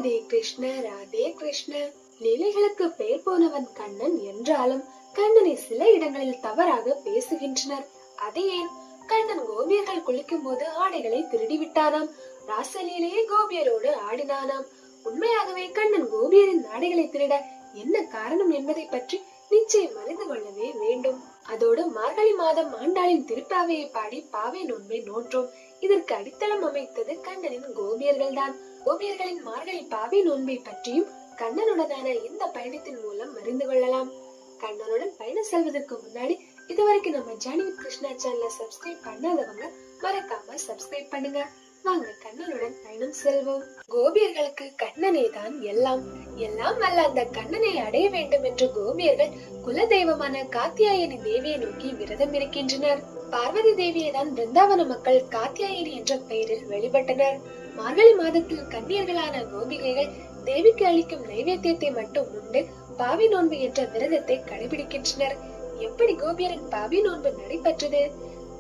ராதே கிருஷ்ண ராதே கிருஷ்ண. லீலைகளுக்கு பெயர் போனவன் கண்ணன் என்றாலும் கண்ணனை சில இடங்களில் தவறாக பேசுகின்றனர். அது ஏன்? கண்ணன் கோபியர்கள் குளிக்கும் போது ஆடைகளை திருடி விட்டானாம். ராசலீலையை கோபியரோடு ஆடினானாம். உண்மையாகவே கண்ணன் கோபியரின் ஆடைகளை திருட என்ன காரணம் என்பதை பற்றி நிச்சயம் அறிந்து கொள்ளவே வேண்டும். அதோடு மார்கழி மாதம் ஆண்டாளின் திருப்பாவையை பாடி பாவை நோன்பை நோற்றோம். இதற்கு அடித்தளம் அமைத்தது கண்ணனின் கோபியர்கள் தான். கோபியர்களின் மார்கழி பாவை நோன்பை பற்றியும் கண்ணனுடனான இந்த பயணத்தின் மூலம் அறிந்து கொள்ளலாம். கண்ணனுடன் பயணம் செல்வதற்கு முன்னாடி இதுவரைக்கும் நம்ம ஜானி வித் கிருஷ்ணா சேனலை சப்ஸ்கிரைப் பண்ணாதவங்க மறக்காம சப்ஸ்கிரைப் பண்ணுங்க. வாங்க கண்ணனுடன் பயணம் செல்வோம். கோபியர்களுக்கு கண்ணனே தான் எல்லாம். எல்லாம் வல்ல அந்த கண்ணனை அடைய வேண்டும் என்று கோபியர்கள் குலதெய்வமான காத்தியாயனி தேவியை நோக்கி விரதம் இருக்கின்றனர். பார்வதி தேவியை தான் பிருந்தாவன மக்கள் காத்தியாயனி என்ற பெயரில் வழிபட்டனர். மார்கழி மாதத்தில் கன்னியர்களான கோபிகைகள் தேவிக்கு அளிக்கும் நைவேத்தியத்தை மட்டும் உண்டு பாவி நோன்பு என்ற விரதத்தை கடைபிடிக்கின்றனர். எப்படி கோபியரின் பாவி நோன்பு நடைபெற்றது?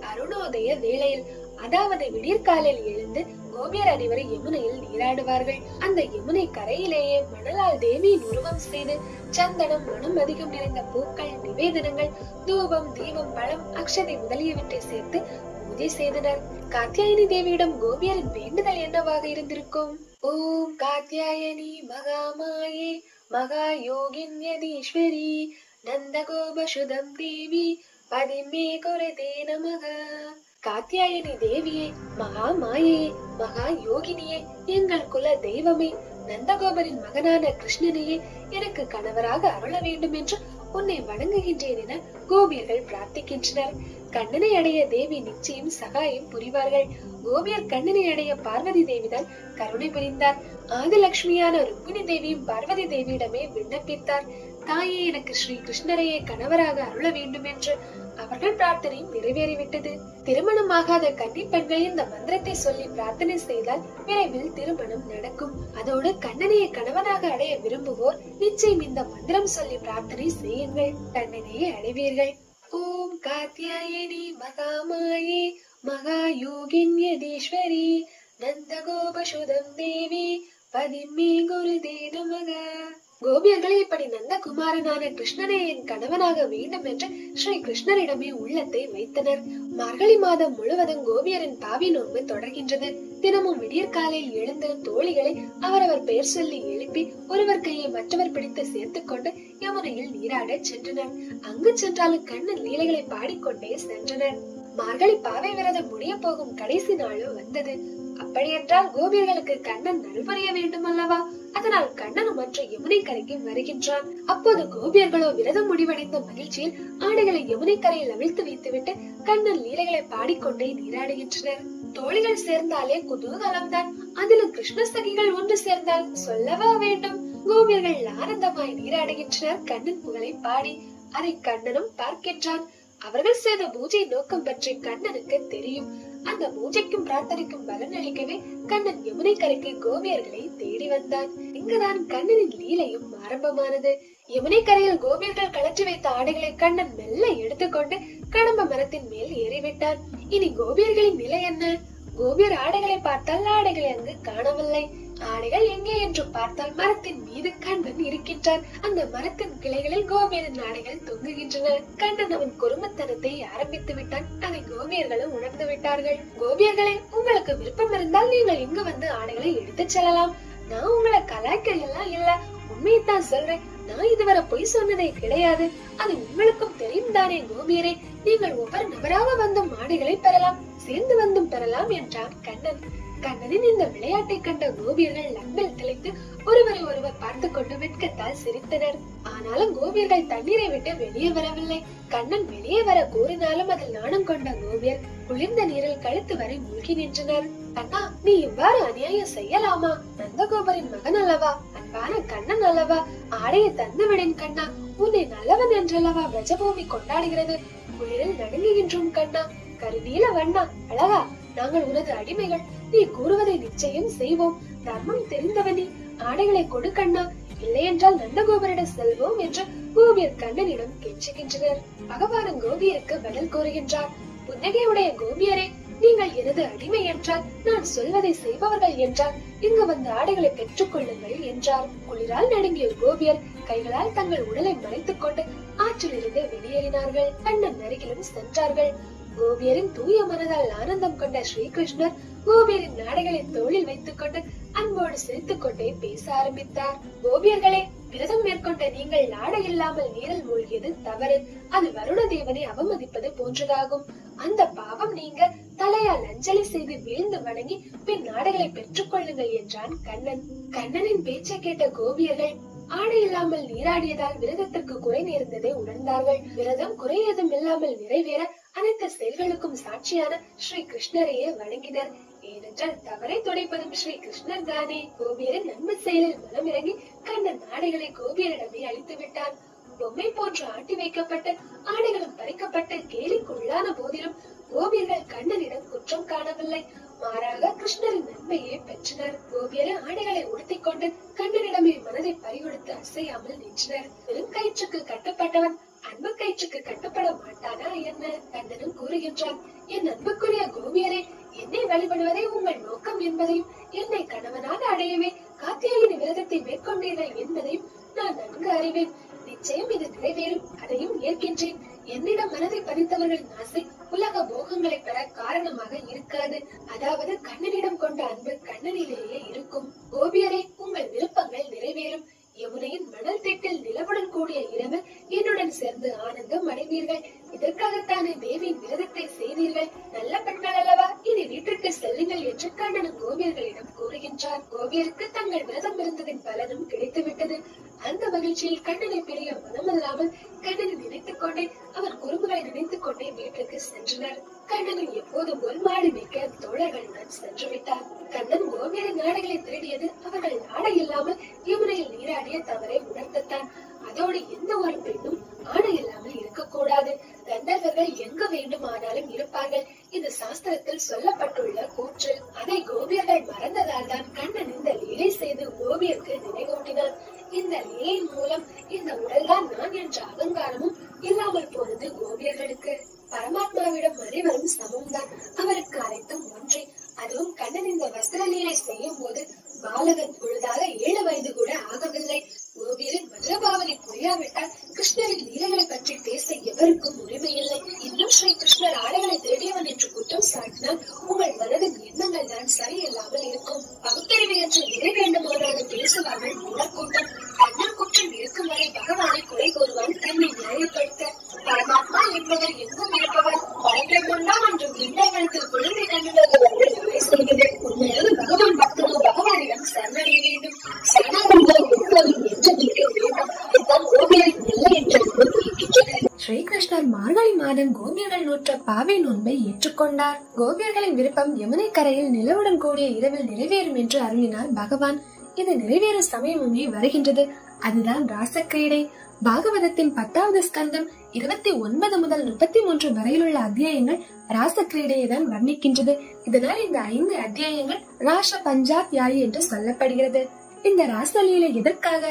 அருணோதய வேளையில், அதாவது விடியற்காலையில் எழுந்து கோபியர் அனைவரும் யமுனையில் நீராடுவார்கள். அந்த யமுனை கரையிலேயே மணலால் தேவியின் உருவம் செய்து சந்தனம், மனம் அதிகம் நிறைந்த பூக்கள், நிவேதனங்கள், தூபம், தீபம், பழம், அக்ஷதை முதலியவற்றை சேர்த்து பூஜை செய்தனர். காத்தியாயனி தேவியிடம் கோபியரின் வேண்டுதல் என்னவாக இருந்திருக்கும்? ஓம் காத்தியாயனி மகாமாயே மகா யோகின்யதீஸ்வரி நந்தகோபசுதம் தேவி பதிமே குருதே நமக. காத்தியாயனி தேவியே, மகா மாயே, மகா யோகினியே, எங்கள் குல தெய்வமே, நந்தகோபரின் மகனான கிருஷ்ணனையே எனக்கு கணவராக அருள வேண்டும் என்று உன்னை வணங்குகின்றேன் என கோபியர்கள் பிரார்த்திக்கின்றனர். கண்ணனை அடைய தேவி நிச்சயம் சகாயம் புரிவார்கள். கோபியர் கண்ணனை அடைய பார்வதி தேவிதான் கருணை புரிந்தார். ஆதிலட்சுமியான ருக்மிணி தேவியும் பார்வதி தேவியிடமே விண்ணப்பித்தார். தாயே, எனக்கு ஸ்ரீ கிருஷ்ணரையே கணவராக அருள வேண்டும் என்று. அவர்கள் பிரார்த்தனையும் நிறைவேறிவிட்டது. திருமணமாகாத கன்னி பெண்கள் இந்த மந்திரத்தை சொல்லி பிரார்த்தனை செய்தால் விரைவில் திருமணம் நடக்கும். அதோடு கண்ணனையை கணவனாக அடைய விரும்புவோர் நிச்சயம் இந்த மந்திரம் சொல்லி பிரார்த்தனை செய்யுங்கள். கண்ணனையே அடைவீர்கள். ஓம் காத்தியாயனி மகாமாயே மகா யோகின்யதீஸ்வரி நந்தகோபசுதம் தேவி பதிமே குருதே நமக. கோபியர்களை இப்படி நந்தகுமாரனான கிருஷ்ணனை என் கணவனாக வேண்டும் என்று ஸ்ரீ கிருஷ்ணரிடமே உள்ளத்தை வைத்தனர். மார்கழி மாதம் முழுவதும் கோபியரின் பாவி நோன்பு தொடர்கின்றது. தினமும் விடியற்காலையில் எழுந்து தோழிகளை அவரவர் பெயர் சொல்லி எழுப்பி ஒருவர் கையை மற்றவர் பிடித்து சேர்த்துக் கொண்டு யமுனையில் நீராட சென்றனர். அங்கு சென்றாலும் கண்ணன் லீலைகளை பாடிக்கொண்டே சென்றனர். மார்கழி பாவை விரதம் முடிய போகும் கடைசி நாளும் வந்தது. அப்படியென்றால் கோபியர்களுக்கு கண்ணன் நல்புரிய வேண்டும் அல்லவா? அதனால் கண்ணனும் மற்ற யமுனை கரைக்கு வருகின்றான். அப்போது கோபியர்களோ விரதம் முடிவடைந்த மகிழ்ச்சியில் ஆடைகளை யமுனை கரையில் அவிழ்த்து வைத்துவிட்டு கண்ணன் லீலைகளை பாடிக்கொண்டே நீராடுகின்றனர். தோழிகள் சேர்ந்தாலே குதூகலம் தான். அதிலும் கிருஷ்ண சகிகள் ஒன்று சேர்ந்தால் சொல்லவா வேண்டும்? கோபியர்கள் ஆனந்தமாய் நீராடுகின்றனர் கண்ணன் புகழை பாடி. அதை கண்ணனும் பார்க்கின்றான். அவர்கள் செய்த பூஜை நோக்கம் பற்றி கண்ணனுக்கு தெரியும். அந்த பூஜைக்கும் பிரார்த்தனைக்கும் பலன் அளிக்கவே கண்ணன் யமுனை கரைக்கு கோபியர்களை தேடி வந்தான். இங்குதான் கண்ணனின் லீலையும் ஆரம்பமானது. யமுனை கரையில் கோபியர்கள் கழற்றி வைத்த ஆடைகளை கண்ணன் மெல்ல எடுத்துக்கொண்டு கடம்ப மரத்தின் மேல் ஏறிவிட்டான். இனி கோபியர்களின் நிலை என்ன? கோபியர் ஆடைகளை பார்த்தால் ஆடைகளை அங்கு காணவில்லை. ஆடைகள் எங்கே என்று பார்த்தால் மரத்தின் மீது கண்ணன் இருக்கின்றான். அந்த மரத்தின் கிளைகளில் கோபியரின் ஆடைகள் தொங்குகின்றன. கண்ணன் அவன் குறும்புத்தனத்தை ஆரம்பித்து விட்டான். அதை கோபியர்களும் உணர்ந்து விட்டார்கள். கோபியர்களே, உங்களுக்கு விருப்பம் இருந்தால் நீங்கள் இங்கு வந்து ஆடைகளை எடுத்துச் செல்லலாம். நான் உங்களை கலாய்க்க எல்லாம் இல்ல, உண்மையைத்தான் சொல்றேன். நான் இதுவரை பொய் சொன்னதே கிடையாது. அது உங்களுக்கும் தெரியும் தானே கோபியரே. நீங்கள் ஒவ்வொரு நபராக வந்தும் ஆடைகளை பெறலாம், சேர்ந்து வந்தும் பெறலாம் என்றான் கண்ணன். கண்ணனின் இந்த விளையாட்டை கண்ட கோபியர்கள் அன்பில் திளைத்து ஒருவரை ஒருவர் பார்த்து கொண்டு வெட்கத்தால் சிரித்தனர். ஆனாலும் கோபியர்கள் தண்ணீரை விட்டு வெளியே வரவில்லை. கண்ணன் வெளியே வர கூறினாலும் அதில் நாணம் கொண்ட கோபியர் குளிர்ந்த நீரில் கழுத்து வரை மூழ்கி நின்றனர். அண்ணா, நீ இவ்வாறு அநியாயம் செய்யலாமா? நந்தகோபரின் மகன் அல்லவா? அன்பான கண்ணன் அல்லவா? ஆடையை தந்து விடேன் கண்ணா. உன்னை நல்லவன் என்றல்லவா பிரஜபூமி கொண்டாடுகிறது. குளிரில் நடுங்குகின்றோம் கண்ணா. கருநீல வண்ணா, அழகா, நாங்கள் உனது அடிமைகள். நீ கூறுவதை நிச்சயம் செய்வோம். தர்மம் தெரிந்தவனி, ஆடைகளை கொடு கண்ணா, இல்லை என்றால் நந்தகோபரிடம் செல்வோம் என்று கோபியர் கண்ணனிடம் கெஞ்சுகின்றனர். பகவானும் கோபியருக்கு பதில் கூறுகின்றார். புன்னகையுடைய கோபியரே, நீங்கள் எனது அடிமை என்றால், நான் சொல்வதை செய்பவர்கள் என்றால் இங்கு வந்து ஆடைகளை பெற்றுக் கொள்ளுங்கள் என்றார். குளிரால் நடுங்கிய கோபியர் கைகளால் தங்கள் உடலை மறைத்துக் கொண்டு ஆற்றில் இருந்து வெளியேறினார்கள். கண்ணன் அருகிலும் சென்றார்கள். கோபியரின் தூய மனதால் ஆனந்தம் கொண்ட ஸ்ரீகிருஷ்ணர் கோபியரின் நாடைகளை தோளில் வைத்துக் கொண்டு அன்போடு சிரித்துக் கொண்டே பேச ஆரம்பித்தார். கோபியர்களே, விரதம் மேற்கொண்ட நீங்கள் ஆடை இல்லாமல் நீரில் மூழ்கியது தவறு. அது வருண தேவனை அவமதிப்பது போன்றதாகும். அந்த பாவம் நீங்க தலையால் அஞ்சலி செய்து வீழ்ந்து வணங்கி பின் நாடைகளை பெற்றுக் கொள்ளுங்கள் என்றான் கண்ணன். கண்ணனின் பேச்சை கேட்ட கோபியர்கள் ஆடை இல்லாமல் நீராடியதால் விரதத்திற்கு குறை நேர்ந்ததை உணர்ந்தார்கள். விரதம் குறை ஏதும் இல்லாமல் நிறைவேற அனைத்து செயல்களுக்கும் சாட்சியான ஸ்ரீ கிருஷ்ணரையே வணங்கினர். ஏனென்றால் தவறை துடைப்பதும் ஸ்ரீ கிருஷ்ணர் தானே. கோபியரின் நன்மை செயலில் மனமிறங்கி கண்ணன் ஆடைகளை கோபியரிடமே அளித்து விட்டான். பொம்மை போன்று ஆட்டி வைக்கப்பட்டு ஆடைகளும் பறிக்கப்பட்டு கேலிக்குள்ளான போதிலும் கோபியர்கள் கண்ணனிடம் குற்றம் காணவில்லை. மாறாக கிருஷ்ணரின் நன்மையை பெற்றனர். கோபியரை ஆடைகளை உடுத்திக் கொண்டு கண்ணனிடமே மனதை பறிகொடுத்து அசையாமல் நின்றனர். வெறும் கயிற்றுக்கு கட்டுப்பட்டவன் அன்பு கயிற்றுக்கு கட்டுப்பட மாட்டானா என்ன? கண்ணனும் கூறுகின்றான், என் அன்புக்குரிய கோபியரே, என்னை வழிபடுவதே உங்கள் நோக்கம் என்பதையும் என்னை கணவனாக அடையவே காத்தியாயினி விரதத்தை மேற்கொண்டீர்கள் என்பதையும் நான் நன்கு அறிவேன். நிச்சயம் இது நிறைவேறும், அதையும் ஏற்கின்றேன். என்னிடம் மனதை பதித்தவர்களின் ஆசை உலக போகங்களை பெற காரணமாக இருக்காது. அதாவது கண்ணனிடம் கொண்ட அன்பு கண்ணனிலேயே இருக்கும். கோபியரே, உங்கள் விருப்பங்கள் நிறைவேறும். யமுனையின் மணல் திட்டில் நிலவுடன் கூடிய இரவு என்னுடன் சேர்ந்து ஆனந்தம் அடைவீர்கள். இதற்காகத்தானே தேவியின் விரதத்தை செய்தீர்கள். நல்ல பெண்கள் அல்லவா, இனி வீட்டிற்கு செல்லுங்கள் என்று கண்ணனும் கோபியர்களிடம் கூறுகின்றார். கோபியருக்கு தங்கள் விரதம் இருந்ததின் பலனும் கிடைத்துவிட்டது. அந்த மகிழ்ச்சியில் கண்ணனை பிரிய மனமல்லாமல் கண்ணனை நினைத்துக் கொண்டே அவர் குறும்புகளை நினைத்துக் கொண்டே வீட்டுக்கு சென்றனர். கண்ணனும் எப்போது போல் மாடு மேய்க்க தோழர்களுடன் சென்று விட்டார். கண்ணன் கோபியரின் நாடைகளை திருடியது அவர்கள் ஆடை இல்லாமல் யமுனையில் நீராடிய தவறை உணர்த்தத்தான். அதோடு எந்த ஒரு பெண்ணும் ஆடை இல்லாமல் இருக்கக்கூடாது. கந்தர்வர்கள் எங்கு வேண்டுமானாலும் இருப்பார்கள். இது சாஸ்திரத்தில் சொல்லப்பட்டுள்ள கூற்று. அதை கோபியர்கள் மறந்ததால் தான் கண்ணன் இந்த லீலை செய்து கோபியருக்கு நினைவூட்டினான். இந்த லீலையின் மூலம் இந்த உடல்தான் நான் என்ற அகங்காரமும் இல்லாமல் போனது கோபியர்களுக்கு. பரமாத்மாவிடம் அனைவரும் சமம்தான். அவருக்கு அனைத்தும் ஒன்றே. அதுவும் கண்ணன் இந்த வஸ்திர லீலை செய்யும் போது பாலகன் பொழுதாக 7 வயது கூட ஆகவில்லை. கோபியரின் மதுரபாவனை புரியாவிட்டால் கிருஷ்ணரின் லீலைகளை பற்றி பேச எவருக்கும் உரிமை இல்லை. இன்னும் ஸ்ரீ கிருஷ்ணர் ஆடைகளை தேடியவன் என்று குற்றம் சாட்டினால் உங்கள் மனதின் எண்ணங்கள் தான் சரியில்லாமல் இருக்கும். பகுத்தறிவு என்று எதை வேண்டுமானாலும் பேசுவார்கள் மூலக்கூட்டம். கண்ணன் குற்றம் இருக்கும் வரை பகவானை குறை கூறுவான் தன்னை நியாயப்படுத்த. பரமாத்மா என்பவர் எங்கும் இருப்பவர். படைப்பின் முன்னால் ஒன்றும் இன்றைகளுக்கு குழந்தை கண்டுள்ளவர்கள் செய்கிறேன். உண்மையான பகவான் பக்தனோ பகவானிடம் சரணடைய வேண்டும். சரணாகதிகள் எப்போதும் ஸ்ரீகிருஷ்ணர் மார்கழி மாதம் கோபியர்கள் நூற்ற பாவை நோன்பை ஏற்றுக்கொண்டார். கோபியர்களின் விருப்பம் யமுனை கரையில் நிலவுடன் கூடிய இரவில் நிறைவேறும் என்று அருளினார் பகவான். இது நிறைவேறும் சமயமுமே வருகின்றது. அதுதான் ராசக்கிரீடை. பாகவதத்தின் 10வது ஸ்கந்தம் 29 முதல் 33 வரையிலுள்ள அத்தியாயங்கள் ராசக்கிரீடையை தான் வர்ணிக்கின்றது. இதனால் இந்த 5 அத்தியாயங்கள் ராச பஞ்சாத்யாயி என்று சொல்லப்படுகிறது. இந்த ராசலீலை எதற்காக,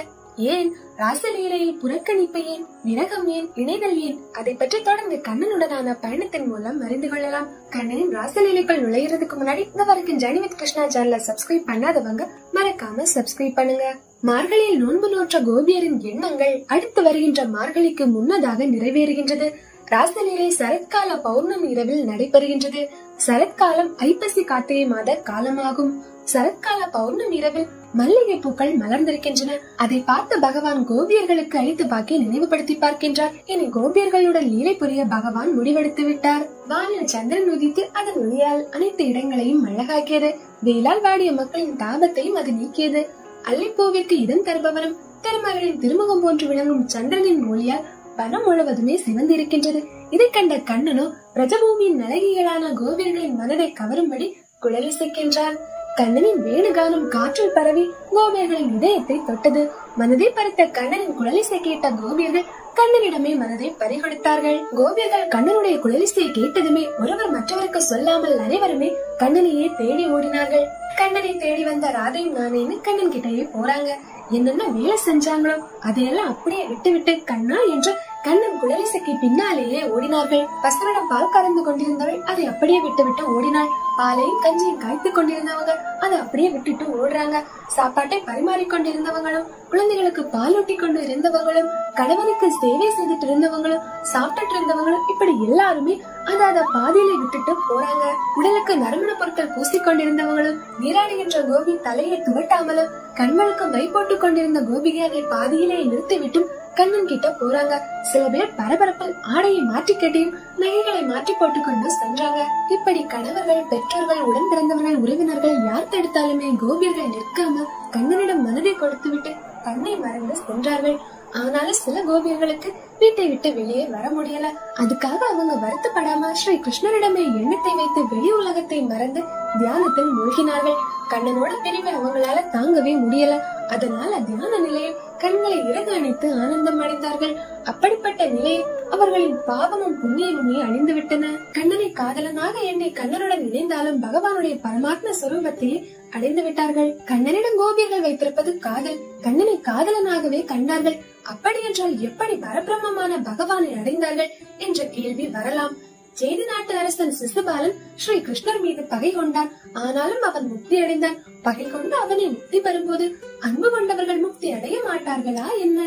ஏன் ராசலீலையில் புறக்கணிப்பு ஏன், விரகம் ஏன், இணைதல் ஏன், அதை பற்றி தொடர்ந்து கண்ணனுடனான பயணத்தின் மூலம் அறிந்து கொள்ளலாம். கண்ணனின் ராசலீலைக்குள் நுழையிறதுக்கு முன்னாடி இந்த வரைக்கும் ஜர்னி வித் கிருஷ்ணா சேனலை சப்ஸ்கிரைப் பண்ணாதவங்க மறக்காம சப்ஸ்கிரைப் பண்ணுங்க. மார்கழியில் நோன்பு நோற்ற கோபியரின் எண்ணங்கள் அடுத்து வருகின்ற மார்கழிக்கு முன்னதாக நிறைவேறுகின்றது. ராசலீலை சரத்கால பௌர்ணமி இரவில் நடைபெறுகின்றது. சரத்காலம் ஐப்பசி கார்த்திகை மாத காலமாகும். சரத்கால பௌர்ணமி இரவில் மல்லிகை பூக்கள் மலர்ந்திருக்கின்றன. அதை பார்த்த பகவான் கோபியர்களுக்கு அழைத்து பாக்கி நினைவுபடுத்தி பார்க்கின்றார். இனி கோபியர்களுடன் லீலை புரிய பகவான் முடிவெடுத்து விட்டார். வானில் சந்திரன் உதித்து அதன் ஒளியால் அனைத்து இடங்களையும் அழகாக்கியது. வெயிலால் வாடிய மக்களின் தாபத்தையும் அது நீக்கியது. அல்லிப்பூவிற்கு இதம் தருபவனும் திருமகளின் திருமுகம் போன்று விளங்கும் சந்திரனின் ஒளியால் வனம் முழுவதுமே சிவந்திருக்கின்றது. இதை கண்ட கண்ணனோ பிரஜபூமியின் அழகிகளான கோபியர்களின் மனதை கவரும்படி குழலிசைக்கின்றான். கண்ணனின் வேணுகானம் காற்றில் பரவி கோபியர்களின் இதயத்தை தொட்டது. மனதை பறித்த கண்ணனின் குழலிசை கேட்ட கோபியர்கள் கண்ணனிடமே மனதை பறிகொடுத்தார்கள். கோபியர்கள் கண்ணனுடைய குழலிசையை கேட்டதுமே ஒருவர் மற்றவருக்கு சொல்லாமல் அனைவருமே கண்ணனையே தேடி ஓடினார்கள். கண்ணனை தேடி வந்த ராதையும் நானேன்னு கண்ணன் கிட்டயே போறாங்க. என்னென்ன வேலை செஞ்சாங்களோ அதையெல்லாம் அப்படியே விட்டு விட்டு கண்ணா என்று கண்ணன் குழலிசைக்கு பின்னாலேயே ஓடினார்கள். பசுவிடம் பால் கறந்து கொண்டிருந்தவள் அதை அப்படியே விட்டுவிட்டு ஓடினாள். பாலையும் கஞ்சியும் காய்த்து கொண்டிருந்தவங்க அதை அப்படியே விட்டுட்டு ஓடுறாங்க. சாப்பாட்டை பரிமாறிக்கொண்டிருந்தவங்களும், குழந்தைகளுக்கு பால் ஊட்டி கொண்டு இருந்தவங்களும், கணவனுக்கு சேவை செய்துட்டு இருந்தவங்களும், சாப்பிட்டுட்டு இருந்தவங்களும், இப்படி எல்லாருமே அத பாதியில விட்டுட்டு போறாங்க. உடலுக்கு நறுமண பொருட்கள் பூசிக்கொண்டிருந்தவங்களும், நீராடுகின்ற கோபி தலையை துவட்டாமலும், கண்களுக்கு மை போட்டுக் கொண்டிருந்த கோபிகையை பாதியிலே நிறுத்திவிட்டும் கண்ணன் கிட்ட போறாங்க. சில பேர் பரபரப்பில் ஆடையை மாற்றி கட்டியும் நகைகளை மாற்றி போட்டுக்கொண்டு சென்றாங்க. இப்படி கணவர்கள், பெற்றோர்கள், உடன் பிறந்தவர்கள், உறவினர்கள் யார் தடுத்தாலுமே கோபியர்கள் நிற்காம கண்ணனிடம் மனதை கொடுத்துவிட்டு தன்னை மறந்து சென்றார்கள். ஆனாலும் சில கோபியர்களுக்கு வீட்டை விட்டு வெளியே வர முடியல. அதுக்காக அவங்க வருத்தப்படாம ஸ்ரீ கிருஷ்ணரிடமே எண்ணத்தை வைத்து வெளி உலகத்தை மறந்து தியானத்தில் மூழ்கினார்கள். கண்ணனோட பிரிவை அவங்களால தாங்கவே முடியல. அதனால தியான நிலையில் கண்களை இறகு அணைத்து ஆனந்தம் அடைந்தார்கள். அப்படிப்பட்ட நிலையில் அவர்களின் பாவமும் புண்ணியமுமே அழிந்து விட்டன. கண்ணனை காதலனாக எண்ணி கண்ணனுடன் இணைந்தாலும் பகவானுடைய பரமாத்ம சொரூபத்தையே அடைந்து விட்டார்கள். கண்ணனிடம் கோபியர்கள் வைத்திருப்பது காதல். கண்ணனை காதலனாகவே கண்டார்கள். அப்படி என்றால் எப்படி பரபிரம்மமான பகவானை அடைந்தார்கள் என்ற கேள்வி வரலாம். சேதி நாட்டு அரசன் சிசுபாலன் ஸ்ரீ கிருஷ்ணர் மீது பகை கொண்டான். ஆனாலும் அவன் முக்தி அடைந்தான். பகை கொண்டு அவனை முக்தி பெறும்போது அன்பு கொண்டவர்கள் முக்தி அடைய மாட்டார்களா என்ன?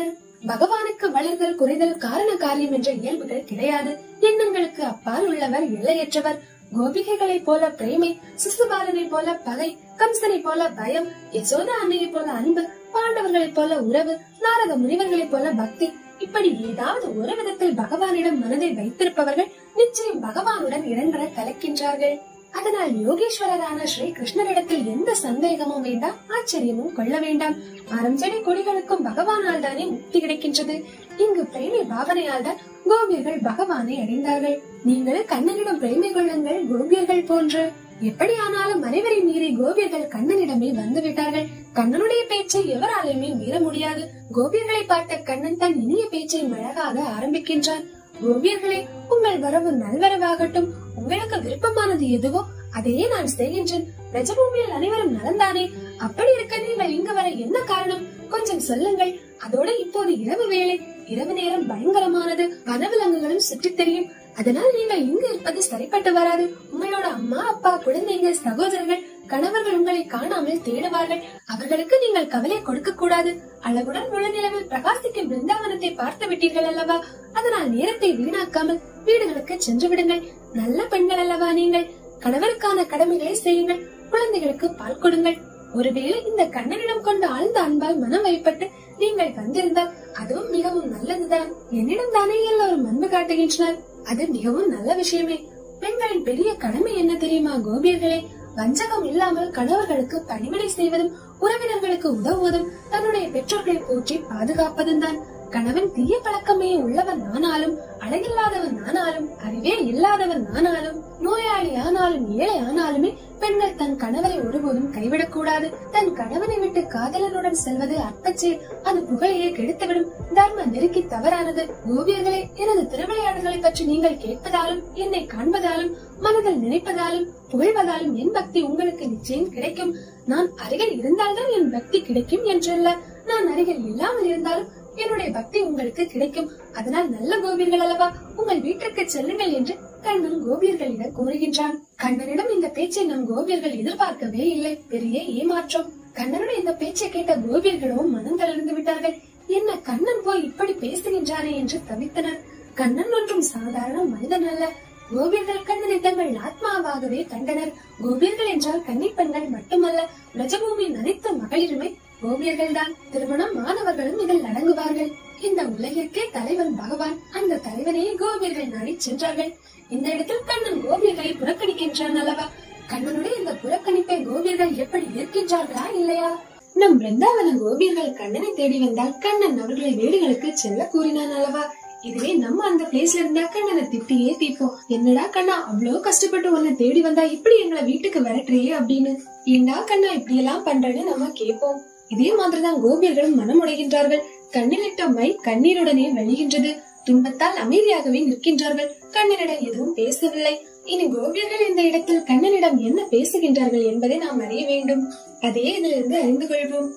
பகவானுக்கு வளர்தல், குறைதல், காரண காரியம் என்ற இயல்புகள் கிடையாது. எண்ணங்களுக்கு அப்பால் உள்ளவர், எல்லையற்றவர். கோபிகைகளை போல பிரேமை, சிசுபாலனை போல பகை, கம்சனை போல பயம், யசோதா அன்னையை போல அன்பு, பாண்டவர்களை போல உறவு, நாரத முனிவர்களை போல பக்தி, இப்படி ஏதாவது ஒரு விதத்தில் பகவானிடம் மனதை வைத்திருப்பவர்கள் நிச்சயம் பகவானுடன் இரண்டர கலக்கின்றார்கள். அதனால் யோகேஸ்வரரான ஸ்ரீ கிருஷ்ணரிடத்தில் எந்த சந்தேகமும் வேண்டாம், ஆச்சரியமும் கொள்ள வேண்டாம். மரம் செடி கொடிகளுக்கும் பகவானால் தானே முக்தி கிடைக்கின்றது. இங்கு பிரேமை பாவனையால் தான் கோபியர்கள் பகவானை அடைந்தார்கள். நீங்களும் கண்ணனிடம் பிரேமை கொள்ளுங்கள் கோபியர்கள் போன்று. எப்படி ஆனாலும் அனைவரை மீறி கோபியர்கள் கண்ணனிடமே வந்து விட்டார்கள். கண்ணனுடைய பேச்சை எவராலுமே மீற முடியாது. கோபியர்களை பார்த்த கண்ணன் தன் இனிய பேச்சை அழகாக ஆரம்பிக்கின்றான். கோபியர்களே, உங்கள் வரவு நல்வரவாகட்டும். உங்களுக்கு விருப்பமானது எதுவோ அதையே நான் செய்கின்றேன். பிரஜபூமியில் அனைவரும் நலந்தானே? அப்படி இருக்க நீங்கள் இங்கு வர என்ன காரணம்? கொஞ்சம் சொல்லுங்கள். அதோட இப்போது இரவு வேளை. இரவு நேரம் பயங்கரமானது. வனவிலங்குகளும் சுற்றி தெரியும். அதனால் நீங்கள் இங்கு இருப்பது சரிப்பட்டு வராது. உங்களோட அம்மா, அப்பா, குழந்தைங்க, சகோதரர்கள், கணவர்கள் உங்களை காணாமல் தேடுவார்கள். அவர்களுக்கு நீங்கள் கவலை கொடுக்க கூடாது. அளவுடன் முழு நிலவில் பிரகாசிக்கும் பிருந்தாவனத்தை பார்த்து விட்டீர்கள் அல்லவா? அதனால் நேரத்தை வீணாக்காமல் வீடுகளுக்கு சென்று விடுங்கள். நல்ல பெண்கள் அல்லவா நீங்கள்? கணவருக்கான கடமைகளை செய்யுங்கள். குழந்தைகளுக்கு பால் கொடுங்கள். ஒருவேளை இந்த கண்ணனிடம் கொண்ட ஆழ்ந்த அன்பால் மனம் வழிபட்டு நீங்கள் வந்திருந்தால் அதுவும் மிகவும் நல்லதுதான். என்னிடம் தானே எல்லோரும் அன்பு காட்டுகின்றனர். அது மிகவும் நல்ல விஷயமே. பெண்களின் பெரிய கடமை என்ன தெரியுமா கோபியர்களே? வஞ்சகம் இல்லாமல் கணவர்களுக்கு பணிவிடை செய்வதும், உறவினர்களுக்கு உதவுவதும், தன்னுடைய பெற்றோர்களை போற்றி பாதுகாப்பதும் தான். கணவன் தீய பழக்கமே உள்ளவன் ஆனாலும், அழகில்லாதவன் ஆனாலும், அறிவே இல்லாதவன் ஆனாலும், நோயாளி ஆனாலும், ஏழை ஆனாலுமே பெண்கள் தன் கணவரை ஒருபோதும் கைவிடக்கூடாது. தன் கணவனை விட்டு காதலனுடன் செல்வது அற்பச்செயல். அது புகழையே கெடுத்துவிடும். தர்ம நெருக்கி தவறானது. கோபியர்களே, எனது திருவிளையாடல்களை பற்றி நீங்கள் கேட்பதாலும், என்னை காண்பதாலும், மனதில் நினைப்பதாலும், புகழ்வதாலும் என் பக்தி உங்களுக்கு நிச்சயம் கிடைக்கும். நான் அருகில் இருந்தால்தான் என் பக்தி கிடைக்கும் என்றல்ல. நான் அருகில் இல்லாமல் இருந்தாலும் என்னுடைய பக்தி உங்களுக்கு கிடைக்கும். அதனால் நல்ல கோபியர்கள் அல்லவா, உங்கள் வீட்டிற்கு செல்லுங்கள் என்று கண்ணன் கோபியர்களிடம் கூறுகின்றான். கண்ணனிடம் இந்த பேச்சை நம் கோபியர்கள் எதிர்பார்க்கவே இல்லை. பெரிய ஏமாற்றம். கண்ணனுடைய இந்த பேச்சை கேட்ட கோபியர்களும் மனம் தளர்ந்து விட்டார்கள். என்ன கண்ணன் போய் இப்படி பேசுகின்றானே என்று தவித்தனர். கண்ணன் ஒன்றும் சாதாரண மனிதன் அல்ல. கோபியர்கள் கண்ணனை தங்கள் ஆத்மாவாகவே கண்டனர். கோபியர்கள் என்றால் கன்னிப்பெண்கள் மட்டுமல்ல, பிரஜபூமியின் அனைத்து மகளிருமே கோபியர்கள் தான். திருமணம் மாணவர்களும் இதில் அடங்குவார்கள். இந்த உலகிற்கே தலைவன் பகவான். அந்த தலைவனையே கோபியர்கள் நாடி சென்றார்கள். இந்த இடத்தில் கண்ணன் கோபியர்களை புறக்கணிக்கின்றான் அல்லவா? கண்ணனுடைய இந்த புறக்கணிப்பை கோபியர்கள் எப்படி ஏற்கின்றார்களா இல்லையா? நம் பிருந்தாவன கோபியர்கள் கண்ணனை தேடி வந்தால் கண்ணன் அவர்களை வீடுகளுக்கு செல்ல கூறினான் அல்லவா? இதுவே நம்ம அந்த பிளேஸ்ல இருந்தா கண்ணனை திட்டியே தீப்போம். என்னடா கண்ணா, அவ்வளவு கஷ்டப்பட்டு உன்னை தேடி வந்தா இப்படி எங்களை வீட்டுக்கு விரட்டுறியே அப்படின்னு. ஏண்டா கண்ணா இப்படி எல்லாம் பண்றேன்னு நம்ம கேட்போம். இதே மாதிரிதான் கோபியர்களும் மனமுடைகின்றார்கள். கண்ணிலிட்ட மை கண்ணீருடனே வழிகின்றது. துன்பத்தால் அமைதியாகவே நிற்கின்றார்கள். கண்ணனிடம் எதுவும் பேசவில்லை. இனி கோபியர்கள் இந்த இடத்தில் கண்ணனிடம் என்ன பேசுகின்றார்கள் என்பதை நாம் அறிய வேண்டும். அதே இதிலிருந்து அறிந்து கொள்வோம்.